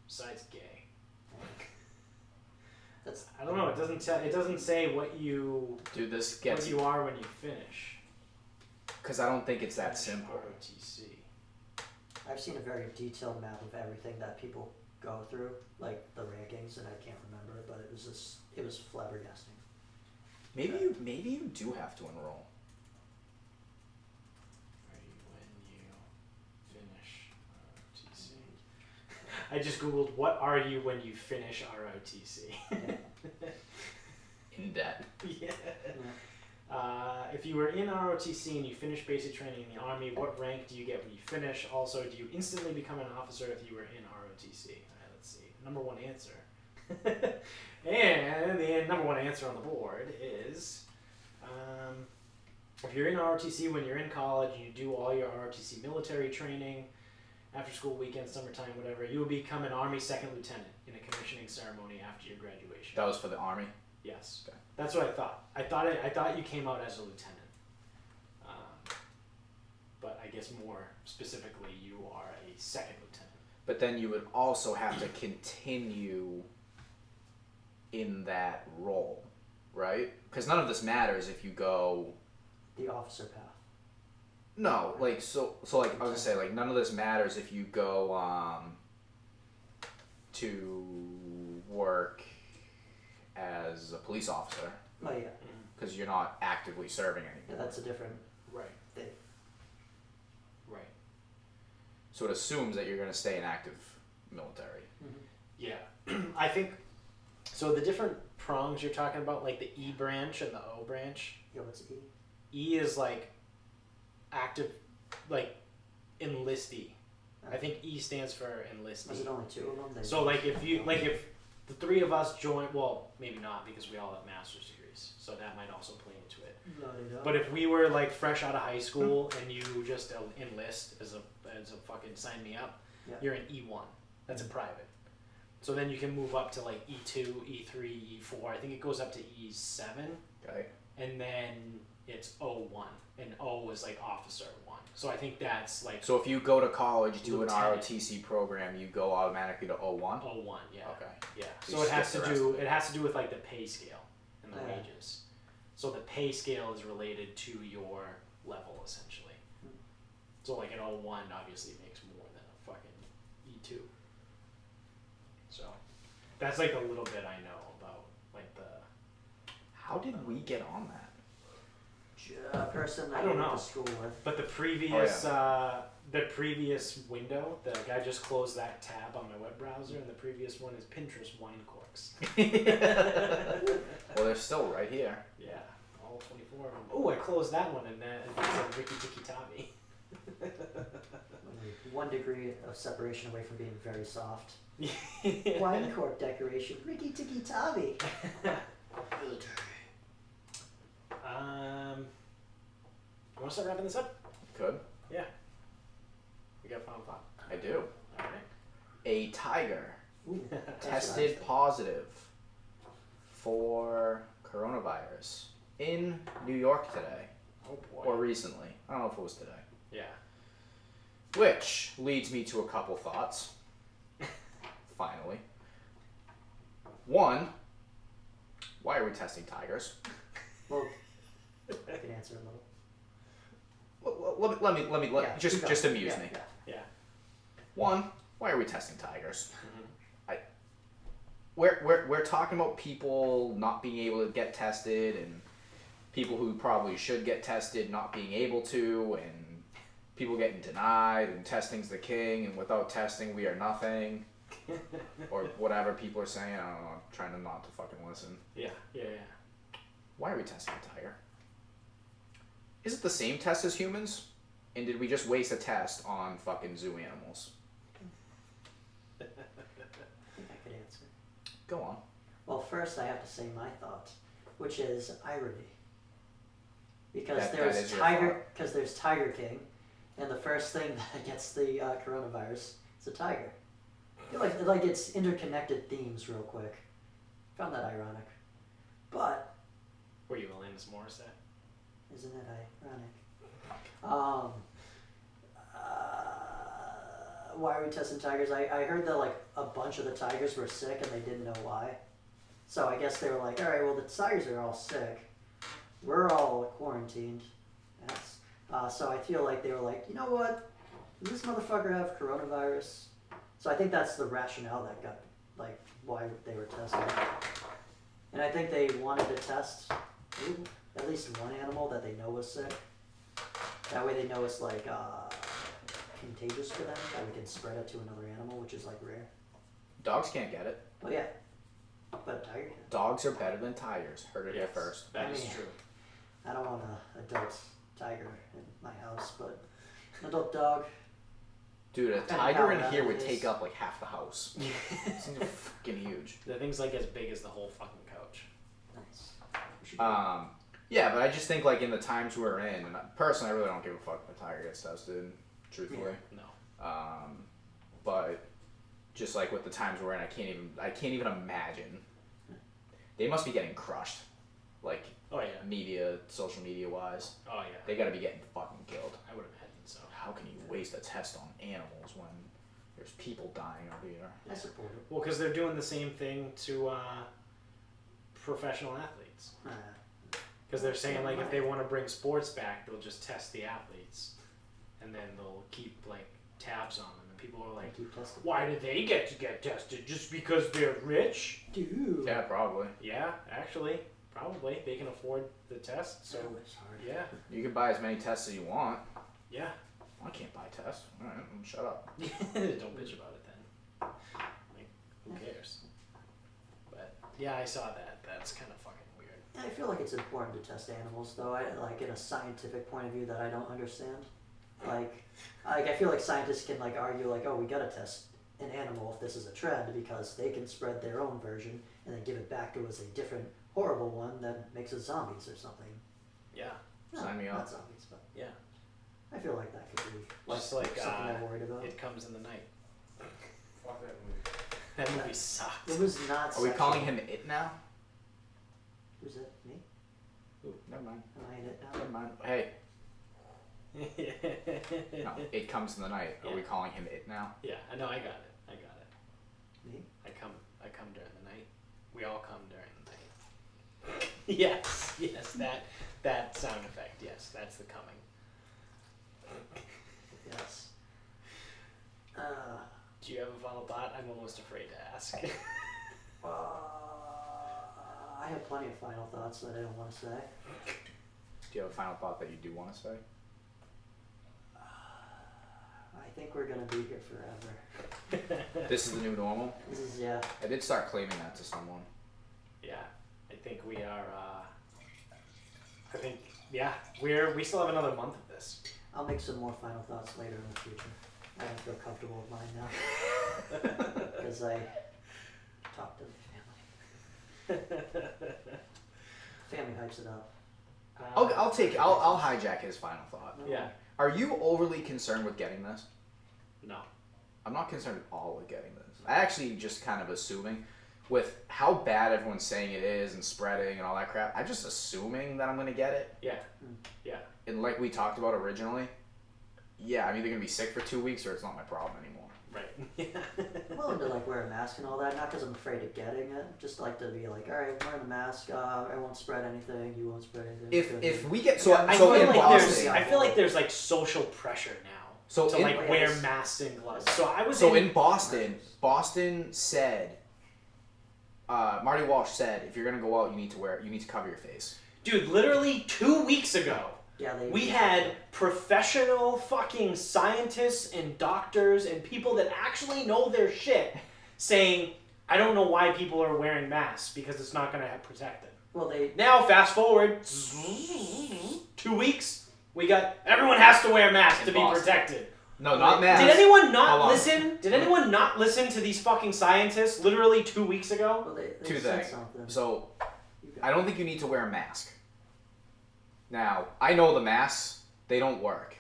Besides gay. I don't know. It doesn't say what you Dude, this gets what you are when you finish. Because I don't think it's that simple. ROTC. I've seen a very detailed map of everything that people go through, like the rankings, and I can't remember, but it was flabbergasting. Maybe you do have to enroll. When you finish ROTC. I just googled what are you when you finish ROTC. In debt. Yeah. If you were in ROTC and you finish basic training in the Army, what rank do you get when you finish? Also, do you instantly become an officer if you were in ROTC? Alright, let's see. Number one answer. And the number one answer on the board is if you're in ROTC when you're in college and you do all your ROTC military training, after school, weekend, summertime, whatever, you will become an Army second lieutenant in a commissioning ceremony after your graduation. That was for the Army? Yes. Okay. That's what I thought. I thought you came out as a lieutenant. But I guess more specifically, you are a second lieutenant. But then you would also have to continue in that role, right? Because none of this matters if you go... The officer path. No, like, so like, I was gonna say, like, none of this matters if you go, to work as a police officer. Oh yeah. Because you're not actively serving anymore. Yeah, that's a different Right. thing. Right. So it assumes that you're going to stay in active military. Yeah, I think. So the different prongs you're talking about, like the E branch and the O branch. Yo, what's E? E is like active, like enlistee. I think E stands for enlistee. Was it only 2 of them? So like if if the 3 of us join, well maybe not because we all have master's degrees, so that might also play into it. No, they don't. But if we were like fresh out of high school and you just enlist as a fucking sign me up, Yeah. you're in E1. That's a private. So then you can move up to like E2, E3, E4. I think it goes up to E7, Okay. and then it's O1, and O is like officer 1. So I think that's like So if you go to college, do an Lieutenant. ROTC program, you go automatically to O1? O1. Yeah. Okay. Yeah. You So it has skip to the do with like the pay scale and the Yeah. wages. So the pay scale is related to your level essentially. So like an O1 obviously makes more than a fucking E2. So that's like a little bit I know about like the. How did we get on that? Person I I don't went know. to school with. But the previous window, the guy just closed that tab on my web browser, and the previous one is Pinterest wine corks. Well, they're still right here. Yeah, all 24 of them. Oh, I closed that one, and then it said Rikki Tikki Tavi. Only 1 degree of separation away from being very soft. Wine cork decoration. Rikki Tikki Tavi. You want to start wrapping this up? Could. Yeah. We got final thought. I do. All right. A tiger Ooh, that's what I was tested thinking. positive for coronavirus in New York today, Oh boy. or recently. I don't know if it was today. Yeah. Which leads me to a couple thoughts. Finally. One, why are we testing tigers? Well, I can answer a little. Let me Yeah, keep just going. amuse Yeah, me. yeah. Yeah. One, why are we testing tigers? Mm-hmm. We're talking about people not being able to get tested and people who probably should get tested not being able to, and people getting denied, and testing's the king, and without testing we are nothing, or whatever people are saying. I don't know. I'm trying to not to fucking listen. Yeah. Why are we testing a tiger? Is it the same test as humans? And did we just waste a test on fucking zoo animals? I think I could answer. Go on. Well, first I have to say my thought, which is irony. Because That there's is your there's Tiger King, and the first thing that gets the coronavirus is a tiger. I feel like it's interconnected themes real quick. Found that ironic. But Were you Alanis Morissette? isn't it ironic? Why are we testing tigers? I heard that like a bunch of the tigers were sick and they didn't know why. So I guess they were like, all right, well the tigers are all sick. We're all quarantined. Yes. So I feel like they were like, you know what? Does this motherfucker have coronavirus? So I think that's the rationale that got like why they were testing. And I think they wanted to test at least one animal that they know was sick. That way they know it's like contagious for them, that we can spread it to another animal, which is like rare. Dogs can't get it. Oh yeah, but a tiger can. Dogs are better than tigers. Heard it here Yes, first. That I is mean- true. I don't want an adult tiger in my house, but an adult dog. Dude, a Depending tiger how in here bad would it take is. up like half the house. This thing's fucking huge. The thing's like as big as the whole fucking couch. Nice. We should do Yeah, but I just think like in the times we're in, and personally, I really don't give a fuck if a tiger gets tested, truthfully. No. But just like with the times we're in, I can't even imagine. They must be getting crushed, like Oh yeah. media, social media wise. Oh yeah. They gotta be getting fucking killed. I would imagine so. How can you waste a test on animals when there's people dying over here? I support it. Well, because they're doing the same thing to professional athletes. Because they're saying like if they want to bring sports back, they'll just test the athletes, and then they'll keep like tabs on them. And people are I like, keep testing. why do they get to get tested? Just because they're rich? Dude. Yeah, probably. Yeah, actually, probably they can afford the test. So That was hard. yeah, You can buy as many tests as you want. yeah. I can't buy tests. All right, shut up. Don't bitch about it then. Like, who cares? But yeah, I saw that. That's kind of fucking weird. I feel like it's important to test animals, though. Like in a scientific point of view that I don't understand. Like I feel like scientists can like argue like, oh, we gotta test an animal if this is a trend because they can spread their own version and then give it back to us a different horrible one that makes us zombies or something. Yeah. No, Sign me not up. zombies, but Yeah. I feel like that could be Just like something I'm worried about. It Comes in the Night. Fuck that movie. That movie sucked. It was not. Are we sexual. calling him it now? Who's it? Me? Ooh, never mind. Am I in it now? Never mind. Hey, no, it comes in the night. Are we Yeah. calling him it now? Yeah, I know. I got it. Me? I come during the night. We all come during the night. Yes, that sound effect. Yes, that's the coming. Yes. Do you have a final thought? I'm almost afraid to ask. I have plenty of final thoughts that I don't want to say. Do you have a final thought that you do want to say? I think we're gonna be here forever. This is the new normal. This is yeah. I did start claiming that to someone. Yeah, I think we are. I think we still have another month of this. I'll make some more final thoughts later in the future. I don't feel comfortable with mine now because I talked to the family. Family hypes it up. I'll hijack his final thought. Yeah. Are you overly concerned with getting this? No. I'm not concerned at all with getting this. I actually just kind of assuming with how bad everyone's saying it is and spreading and all that crap, I'm just assuming that I'm going to get it. Yeah. Yeah. And like we talked about originally, yeah, I'm either going to be sick for 2 weeks or it's not my problem anymore. Right. I'm willing to like wear a mask and all that, not because I'm afraid of getting it, just like to be like, all right, I'm wearing a mask. I won't spread anything. You won't spread anything. If we get Yeah, I so feel in like Boston, I feel like there's like social pressure now so to in, like wear Yes. masks and gloves. So I was so in Boston said, Marty Walsh said, if you're gonna go out, you need to cover your face. dude, literally 2 weeks ago. yeah, We had professional fucking scientists and doctors and people that actually know their shit saying, I don't know why people are wearing masks because it's not going to protect them. well they Now, fast forward 2 weeks, we got everyone has to wear masks to be Boston. protected. No, not masks. Did anyone Hold not on. listen? Did anyone not listen to these fucking scientists literally 2 weeks ago? well they Two said things. something. So You got- I don't think you need to wear a mask. Now, I know the masks, they don't work,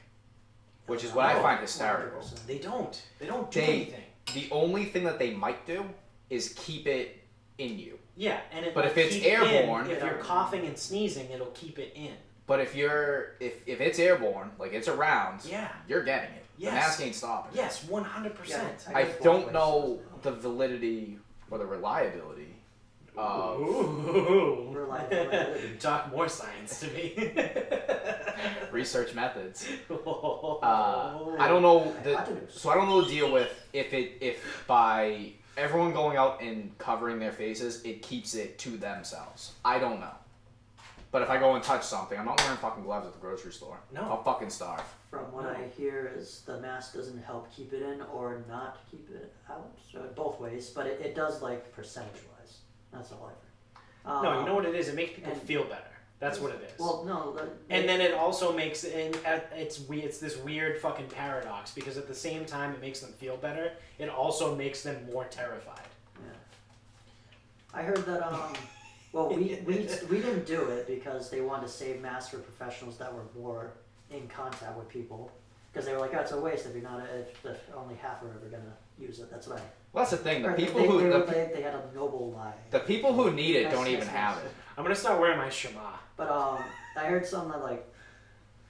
which is what I No, find hysterical. 100%. They don't. They don't do They- anything. The only thing that they might do is keep it in you. Yeah, and it But will if it's keep in. airborne- If you're coughing and sneezing, it'll keep it in. But if it's airborne, like it's around, Yeah. you're getting it. Yes. The mask ain't stopping it. Yes, 100%. Yeah, I guess both don't ways. know the validity or the reliability of Ooh. Reliability. Talk more science to me. research methods. Oh. I don't know Hypotenuse. so I don't know the deal with if by everyone going out and covering their faces, it keeps it to themselves. I don't know. But if I go and touch something, I'm not wearing fucking gloves at the grocery store. No. I'll fucking starve. From what I hear is the mask doesn't help keep it in or not keep it out. So both ways, but it does like percentage wise. That's all I've heard. No, you know what it is? It makes people and- feel better. That's what it is. Well, no. And then it also makes it's this weird fucking paradox because at the same time it makes them feel better, it also makes them more terrified. Yeah. I heard that. Well, we didn't do it because they wanted to save masks for professionals that were more in contact with people. Because they were like, oh, it's a waste if you're not if only half are ever gonna use it. That's what I. Well, that's the thing. The heard. people they, who they, the, were- they had a noble lie. the people who need it Yes, don't yes, even yes. have it. I'm gonna start wearing my shema. But I heard something that like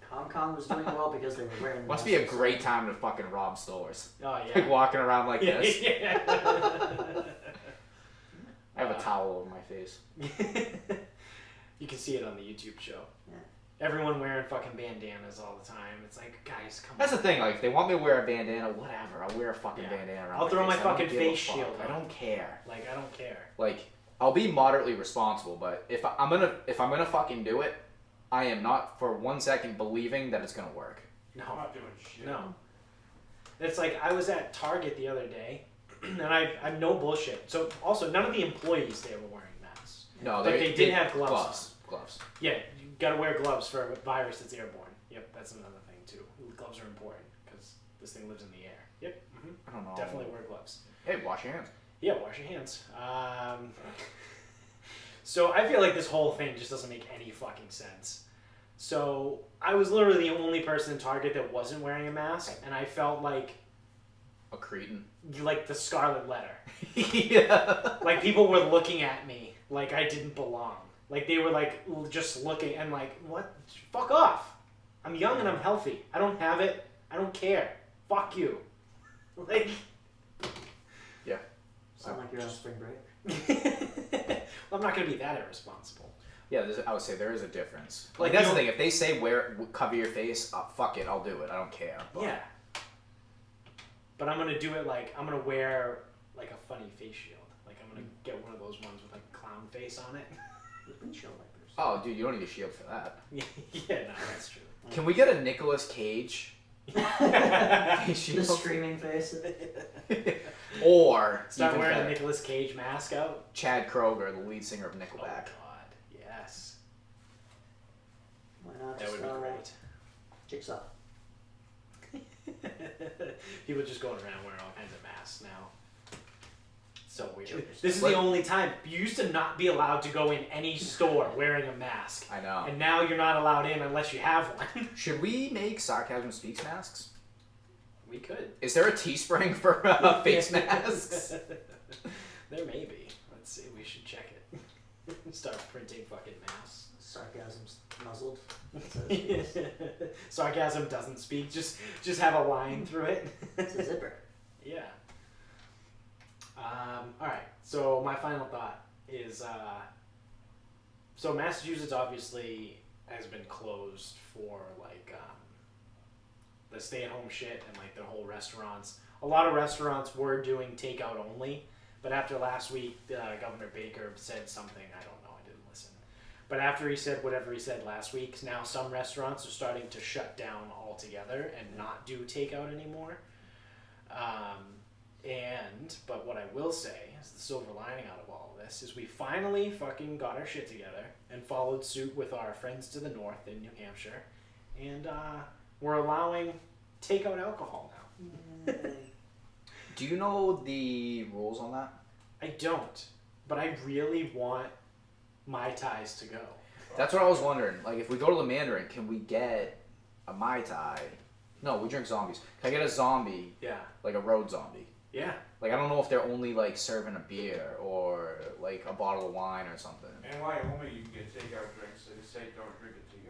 Hong Kong was doing well because they were wearing. Must masks be a and great stuff. time to fucking rob stores. Oh Like yeah. walking around like this. Yeah. I have a towel over my face. You can see it on the YouTube show. Yeah. Everyone wearing fucking bandanas all the time. It's like, guys, come That's on. the thing. Like, if they want me to wear a bandana, whatever. I'll wear a fucking Yeah. bandana around I'll throw my face. I don't fucking give a face fuck. shield I on. don't care. Like, I don't care. Like, I'll be moderately responsible, but if I'm gonna fucking do it, I am not for 1 second believing that it's gonna work. No. I'm not doing shit. No. It's like I was at Target the other day, and I'm no bullshit. So also, none of the employees there were wearing masks. No, But they did have gloves Gloves. Yeah, you gotta wear gloves for a virus that's airborne. Yep, that's another thing too. Gloves are important because this thing lives in the air. Yep. I don't know. Definitely wear gloves. Hey, wash your hands. Yeah, wash your hands. So I feel like this whole thing just doesn't make any fucking sense. So I was literally the only person in Target that wasn't wearing a mask, and I felt like A cretin. the Scarlet Letter. Yeah. Like people were looking at me like I didn't belong. Like they were like just looking and like, what? Fuck off. I'm young and I'm healthy. I don't have it. I don't care. Fuck you. Like. Yeah. Sound like you're on spring break. Well, I'm not gonna be that irresponsible. Yeah, I would say there is a difference. Like, Like that's you the know- thing. If they say cover your face, fuck it, I'll do it. I don't care. But Yeah. But I'm gonna do it like I'm gonna wear like a funny face shield. Like I'm gonna get one of those ones with like a clown face on it. With windshield wipers. Oh, dude, you don't need a shield for that. Yeah, no, that's true. Can we get a Nicolas Cage face The shield? streaming face. Or Start even wearing better, a Nicolas Cage mask out. Chad Kroger, the lead singer of Oh Nickelback. God, yes, Why not that just would be great. Jigsaw? People just going around wearing all kinds of masks now. So weird. Jokers. This is What? the only time you used to not be allowed to go in any store wearing a mask, I know. and now you're not allowed in unless you have one. Should we make Sarcasm Speaks masks? We could. Is there a Teespring for face masks? There may be. Let's see. We should check it. Start printing fucking masks. Sarcasm's muzzled. It's Sarcasm doesn't speak. Just have a line through it. a zipper. Yeah. All right. So my final thought is, so Massachusetts obviously has been closed for like the stay-at-home shit and like their whole restaurants. A lot of restaurants were doing takeout only, but after last week, Governor Baker said something. I don't know. I didn't listen. But after he said whatever he said last week, now some restaurants are starting to shut down altogether and not do takeout anymore. But what I will say is the silver lining out of all of this is we finally fucking got our shit together and followed suit with our friends to the north in New Hampshire, and we're allowing takeout alcohol now. Do you know the rules on that? I don't, but I really want Mai Tais to go. That's what I was wondering. Like, if we go to the Mandarin, can we get a Mai Tai? No, we drink zombies. Can I get a zombie, Yeah, like a road zombie? yeah. Like, I don't know if they're only, like, serving a beer or, like, a bottle of wine or something. And Wyoming, you can get takeout drinks. They say don't drink it till you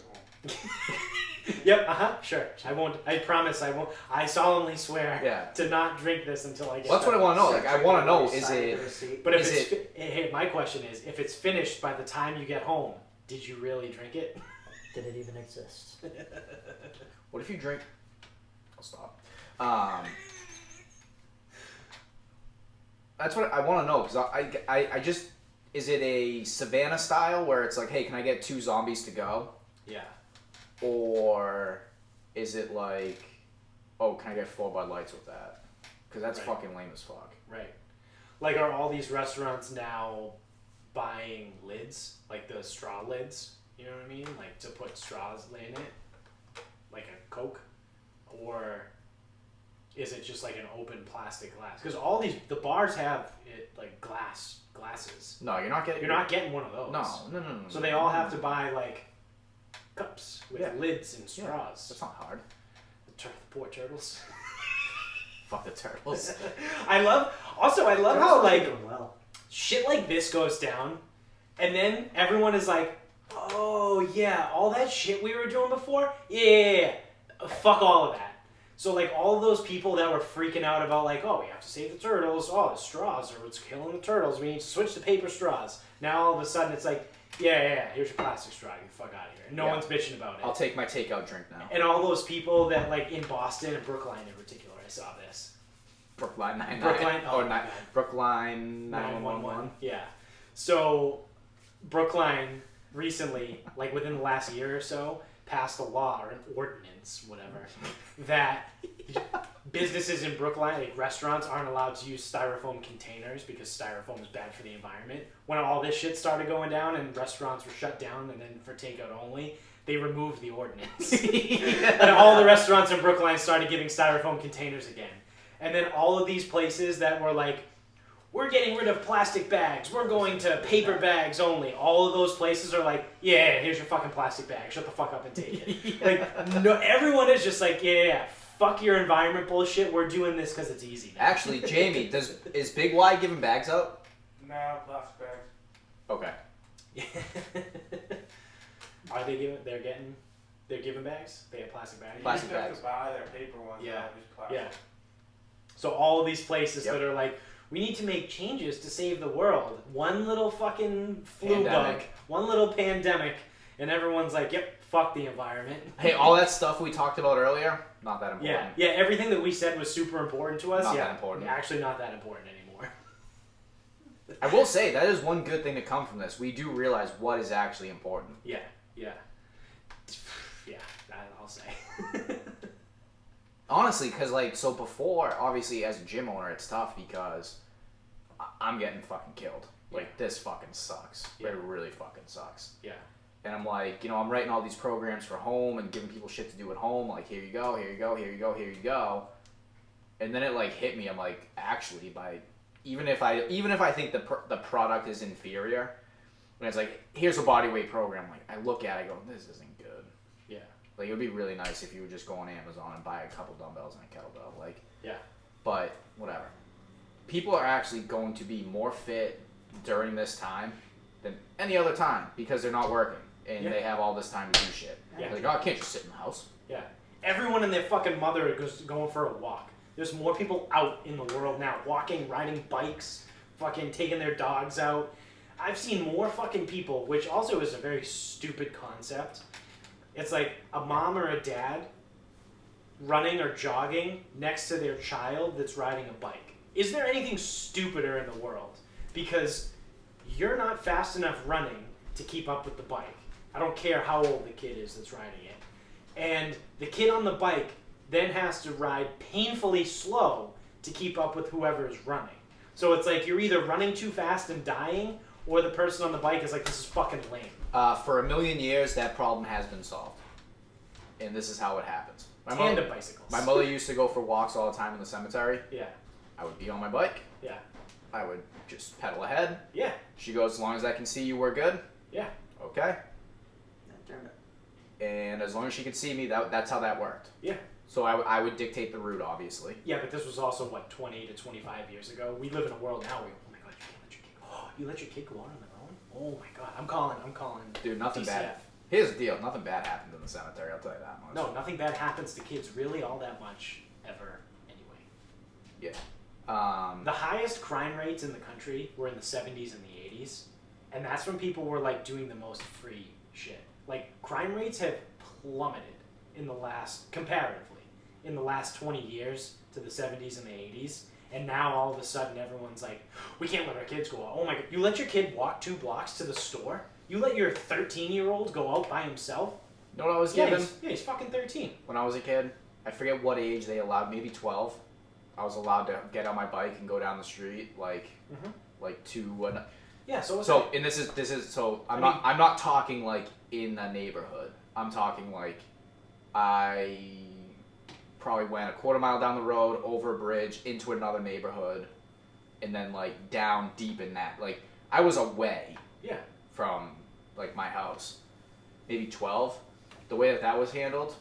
get home. Yep, sure. I won't. I promise I won't. I solemnly swear Yeah. to not drink this until I get Well, that's what I want to know. Like, I want to know, is Side of it... the receipt. But if Is it's hey, my question is, if it's finished by the time you get home, did you really drink it? Did it even exist? What if you drink... I'll stop. That's what I want to know, because I just... Is it a Savannah style where it's like, hey, can I get 2 zombies to go? Yeah. Or is it like, oh, can I get 4 Bud Lights with that? Because that's Right. fucking lame as fuck. Right. Like, are all these restaurants now buying lids, like the straw lids? You know what I mean? Like to put straws in it, like a Coke, or is it just like an open plastic glass? Because all the bars have it like glasses. No, you're not getting... You're not getting one of those. No. So they all have to buy like cups with Yeah. lids and Yeah, straws. that's not hard. The poor turtles. Fuck the turtles. I love how Turtles like doing well. shit like this goes down, and then everyone is like, oh yeah, all that shit we were doing before, yeah, fuck all of that. So like all of those people that were freaking out about like, oh, we have to save the turtles, oh, the straws are what's killing the turtles, we need to switch to paper straws. Now all of a sudden it's like, yeah, here's your plastic straw, get the fuck out of here. No Yeah. one's bitching about it. I'll take my takeout drink now. And all those people that like in Boston and Brookline in particular, I saw this. Brookline 99. Brookline, oh or my not, God. Brookline 911. Yeah. So Brookline recently, like within the last year or so, passed a law or an ordinance, whatever, that businesses in Brookline, like restaurants, aren't allowed to use styrofoam containers because styrofoam is bad for the environment. When all this shit started going down and restaurants were shut down and then for takeout only, they removed the ordinance. And all the restaurants in Brookline started giving styrofoam containers again. And then all of these places that were like, we're getting rid of plastic bags, we're going to paper bags only. All of those places are like, yeah, here's your fucking plastic bag, shut the fuck up and take it. Like, no, everyone is just like, yeah, fuck your environment bullshit, we're doing this because it's easy now. Actually, Jamie, is Big Y giving bags out? No, plastic bags. Okay. Are they giving, they're giving bags? They have plastic bags? Plastic You used to have bags. to buy their paper ones. Yeah. Now just plastic. Yeah. So all of these places Yep. that are like, we need to make changes to save the world. One little fucking flu Pandemic. bug, one little pandemic, and everyone's like, yep, fuck the environment. Hey, all that stuff we talked about earlier, not that important. Yeah, everything that we said was super important to us. Not yeah, that important. Actually, not that important anymore. I will say, that is one good thing to come from this. We do realize what is actually important. Yeah. I'll say. Honestly, because, like, so before, obviously, as a gym owner, it's tough because I'm getting fucking killed. Like, this fucking sucks. Yeah. It really fucking sucks. Yeah. And I'm like, you know, I'm writing all these programs for home and giving people shit to do at home. Like, here you go, here you go, here you go, here you go. And then it, like, hit me. I'm like, actually, even if I think the product is inferior, when it's like, here's a body weight program, like, I look at it, I go, this isn't good. Yeah. Like, it would be really nice if you would just go on Amazon and buy a couple dumbbells and a kettlebell. Like, Yeah. but whatever. People are actually going to be more fit during this time than any other time because they're not working and Yeah. they have all this time to do shit. Yeah. Like, oh, I can't just sit in the house. Yeah. Everyone and their fucking mother goes going for a walk. There's more people out in the world now, walking, riding bikes, fucking taking their dogs out. I've seen more fucking people, which also is a very stupid concept. It's like a mom or a dad running or jogging next to their child that's riding a bike. Is there anything stupider in the world? Because you're not fast enough running to keep up with the bike. I don't care how old the kid is that's riding it. And the kid on the bike then has to ride painfully slow to keep up with whoever is running. So it's like you're either running too fast and dying, or the person on the bike is like, this is fucking lame. For a million years, that problem has been solved. And this is how it happens. Tandem bicycles. My mother used to go for walks all the time in the cemetery. Yeah. I would be on my bike. Yeah. I would just pedal ahead. Yeah. She goes, as long as I can see you, we're good. Yeah. Okay. That turned it. And as long as she could see me, that's how that worked. Yeah. So I would dictate the route, obviously. Yeah, but this was also, what, 20 to 25 years ago? We live in a world now where, oh my god, you can't let your kid go. Oh, you let your kid go out on their own? Oh my god, I'm calling. Dude, nothing DCF. bad. Here's the deal. Nothing bad happened in the cemetery, I'll tell you that much. No, nothing bad happens to kids really all that much ever anyway. Yeah. The highest crime rates in the country were in the 70s and the 80s, and that's when people were like doing the most free shit. Like, crime rates have plummeted comparatively, in the last 20 years to the 70s and the 80s, and now all of a sudden everyone's like, we can't let our kids go out. Oh my god, you let your kid walk 2 blocks to the store? You let your 13-year-old go out by himself? You know what I was Yeah, given? he's fucking 13. When I was a kid, I forget what age they allowed, maybe 12. I was allowed to get on my bike and go down the street, like to an. Yeah, so what's So that? and this is so I'm I mean- not talking like in a neighborhood. I'm talking like I probably went a quarter mile down the road, over a bridge, into another neighborhood, and then like down deep in that. Like I was away Yeah. from like my house, maybe 12. The way that was handled,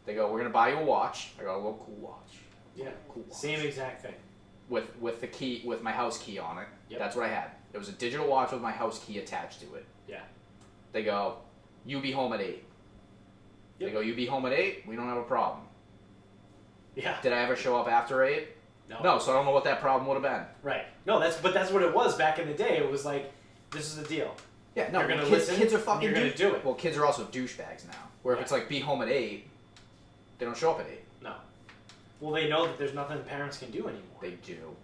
they go, we're gonna buy you a watch. I got a little cool watch. Yeah. Cool watch. Same exact thing. With the key, with my house key on it. Yep. That's what I had. It was a digital watch with my house key attached to it. Yeah. They go, you be home at 8. They Yep. go, you be home at 8, we don't have a problem. Yeah. Did I ever show up after 8? No, so I don't know what that problem would have been. Right. No, that's what it was back in the day. It was like, this is the deal. Yeah, no, You're gonna kids, listen, kids are and fucking you're gonna do it. Well, kids are also douchebags now. Where if Yeah. it's like, be home at 8, they don't show up at 8. No. Well, they know that there's nothing parents can do anymore. They do.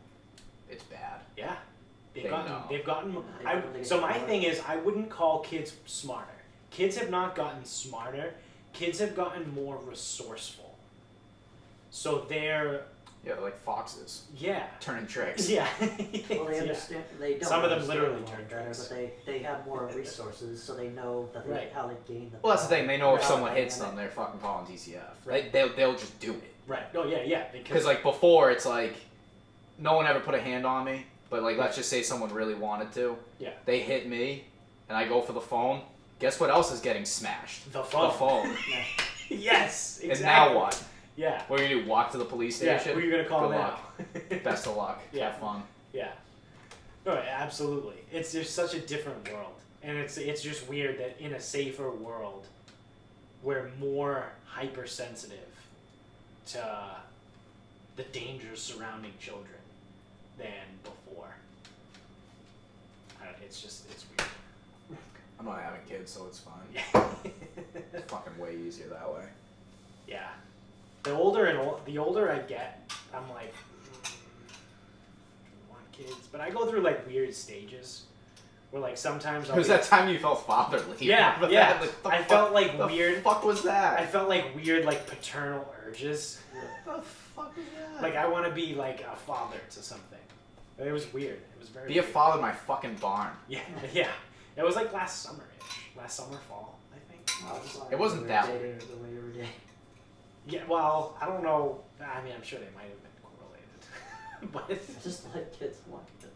It's bad. Yeah. They've They gotten. know. They've gotten. They don't think So it's my smart. thing is, I wouldn't call kids smarter. Kids have not gotten smarter. kids have gotten more resourceful. So they're like foxes yeah. turning tricks. Yeah. Well, they understand. They don't. Some of them understand literally a lot turn better, tricks. but they have more resources, so they know that Right. how they gain the. Well, that's the thing. They know if Right. someone hits them, they're fucking calling TCF. Right. They'll just do it. Right. Oh yeah. Because like before, it's like no one ever put a hand on me. But like, let's just say someone really wanted to. Yeah. They hit me, and I go for the phone. Guess what else is getting smashed? The phone. The phone. Yes. Exactly. And now what? Yeah. What are you gonna do? Walk to the police Yeah. station? Who are you gonna call Good now? luck. Best of luck. Yeah. Have fun. Yeah. No, absolutely. It's just such a different world, and it's just weird that in a safer world, we're more hypersensitive to the dangers surrounding children than before. It's weird. I'm not having kids, so it's fine. Yeah. It's fucking way easier that way. Yeah. The older I get, I'm like, I want kids, but I go through like weird stages, where like sometimes I'll It was be- that time you felt fatherly. Yeah, Remember yeah. that? Like, the I fuck- felt like the weird. fuck was that? I felt like weird, like paternal urges. What the fuck was that? Like I want to be like a father to something. It was weird. It was very. Be a weird. father in my fucking barn. Yeah, yeah. It was like last summer, fall, I think. It wasn't that weird. The way you were dating. Yeah. Well, I don't know. I mean, I'm sure they might have been correlated, but I just like kids want kids.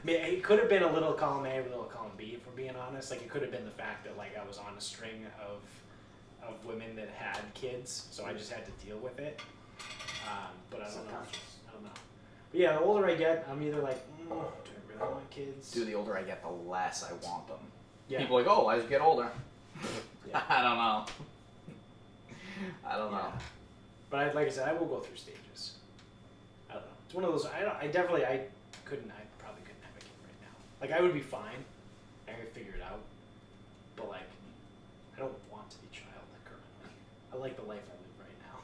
I mean, it could have been a little column A, a little column B, if we're being honest. Like, it could have been the fact that, like, I was on a string of women that had kids, so I just had to deal with it. But I don't know. Subconscious. I don't know. But yeah, the older I get, I'm either like, do I really want kids? Dude, the older I get, the less I want them. Yeah. People are like, oh, as you get older. Yeah. I don't know. I don't know. Yeah. But like I said, I will go through stages. I don't know. It's one of those. I probably couldn't have a kid right now. Like, I would be fine. I could figure it out. But like, I don't want to be a child currently. I like the life I live right now.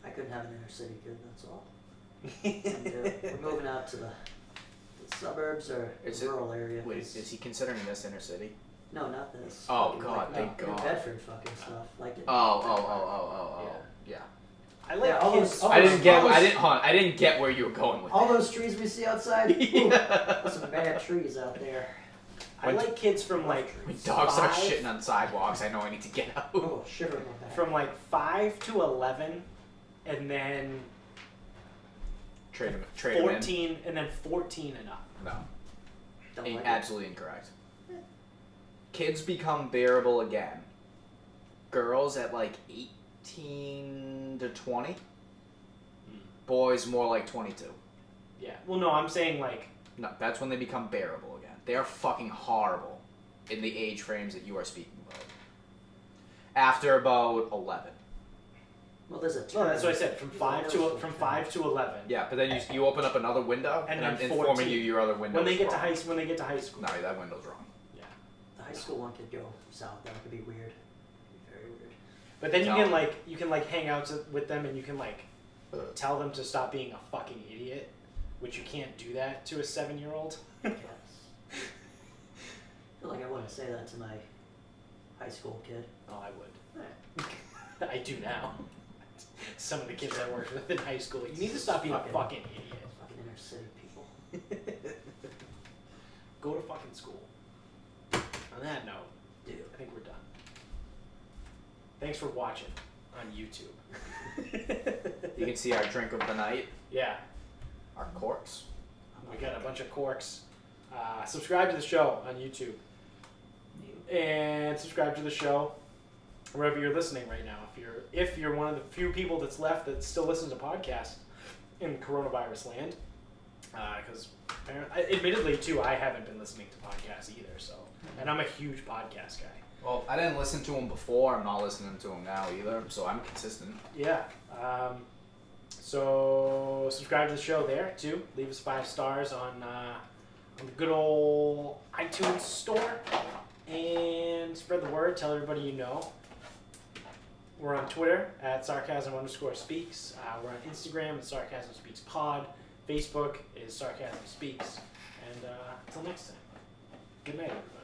I couldn't have an inner city kid. That's all. And, we're moving out to the suburbs or Is the it- rural area. Wait, 'cause- is he considering this inner city? No, not this. Oh, Fucking, God, like, thank New God. Bedford fucking stuff. Like. Oh. Yeah. I like Yeah, all kids. those- all I those- didn't get. all those- I didn't get where you were going with All that. those trees we see outside. Ooh, Yeah. there's some bad trees out there. I like kids from like When dogs start 5 shitting on sidewalks, I know I need to get out. Oh, shiver in my back. from like 5 to 11, and then Trade him in. 14, and then 14 and up. No. Don't like it. Absolutely incorrect. Kids become bearable again. Girls at like 18 to 20. Boys more like 22. Yeah. Well, no, I'm saying like. No, that's when they become bearable again. They are fucking horrible in the age frames that you are speaking about. After about 11. Well, there's a No, term. that's what I said. From 5 to 11. Yeah, but then you open up another window, And and then I'm informing 14. you your other window. When they is get to wrong. high school. No, that window's wrong. Yeah. The high school one could go south. That could be weird. Very weird. But then No. you can hang out with them, and you can like tell them to stop being a fucking idiot, which you can't do that to a 7-year-old. Yes. I feel like I wouldn't say that to my high school kid. Oh, I would. Eh. I do now. Some of the kids I worked with in high school, you need to stop being a fucking idiot. Fucking inner city people. Go to fucking school. On that note, Dude. I think we're done. Thanks for watching on YouTube. You can see our drink of the night, Yeah, our corks. we got a bunch of corks. Subscribe to the show on YouTube. And subscribe to the show wherever you're listening right now. If you're one of the few people that's left that still listens to podcasts in coronavirus land, because admittedly too, I haven't been listening to podcasts either. So, and I'm a huge podcast guy. Well, I didn't listen to him before. I'm not listening to him now either, so I'm consistent. Yeah. So subscribe to the show there too. Leave us 5 stars on the good old iTunes store, and spread the word. Tell everybody you know. We're on Twitter at sarcasm_speaks. We're on Instagram at Sarcasm Speaks Pod. Facebook is Sarcasm Speaks. And until next time, good night, everybody.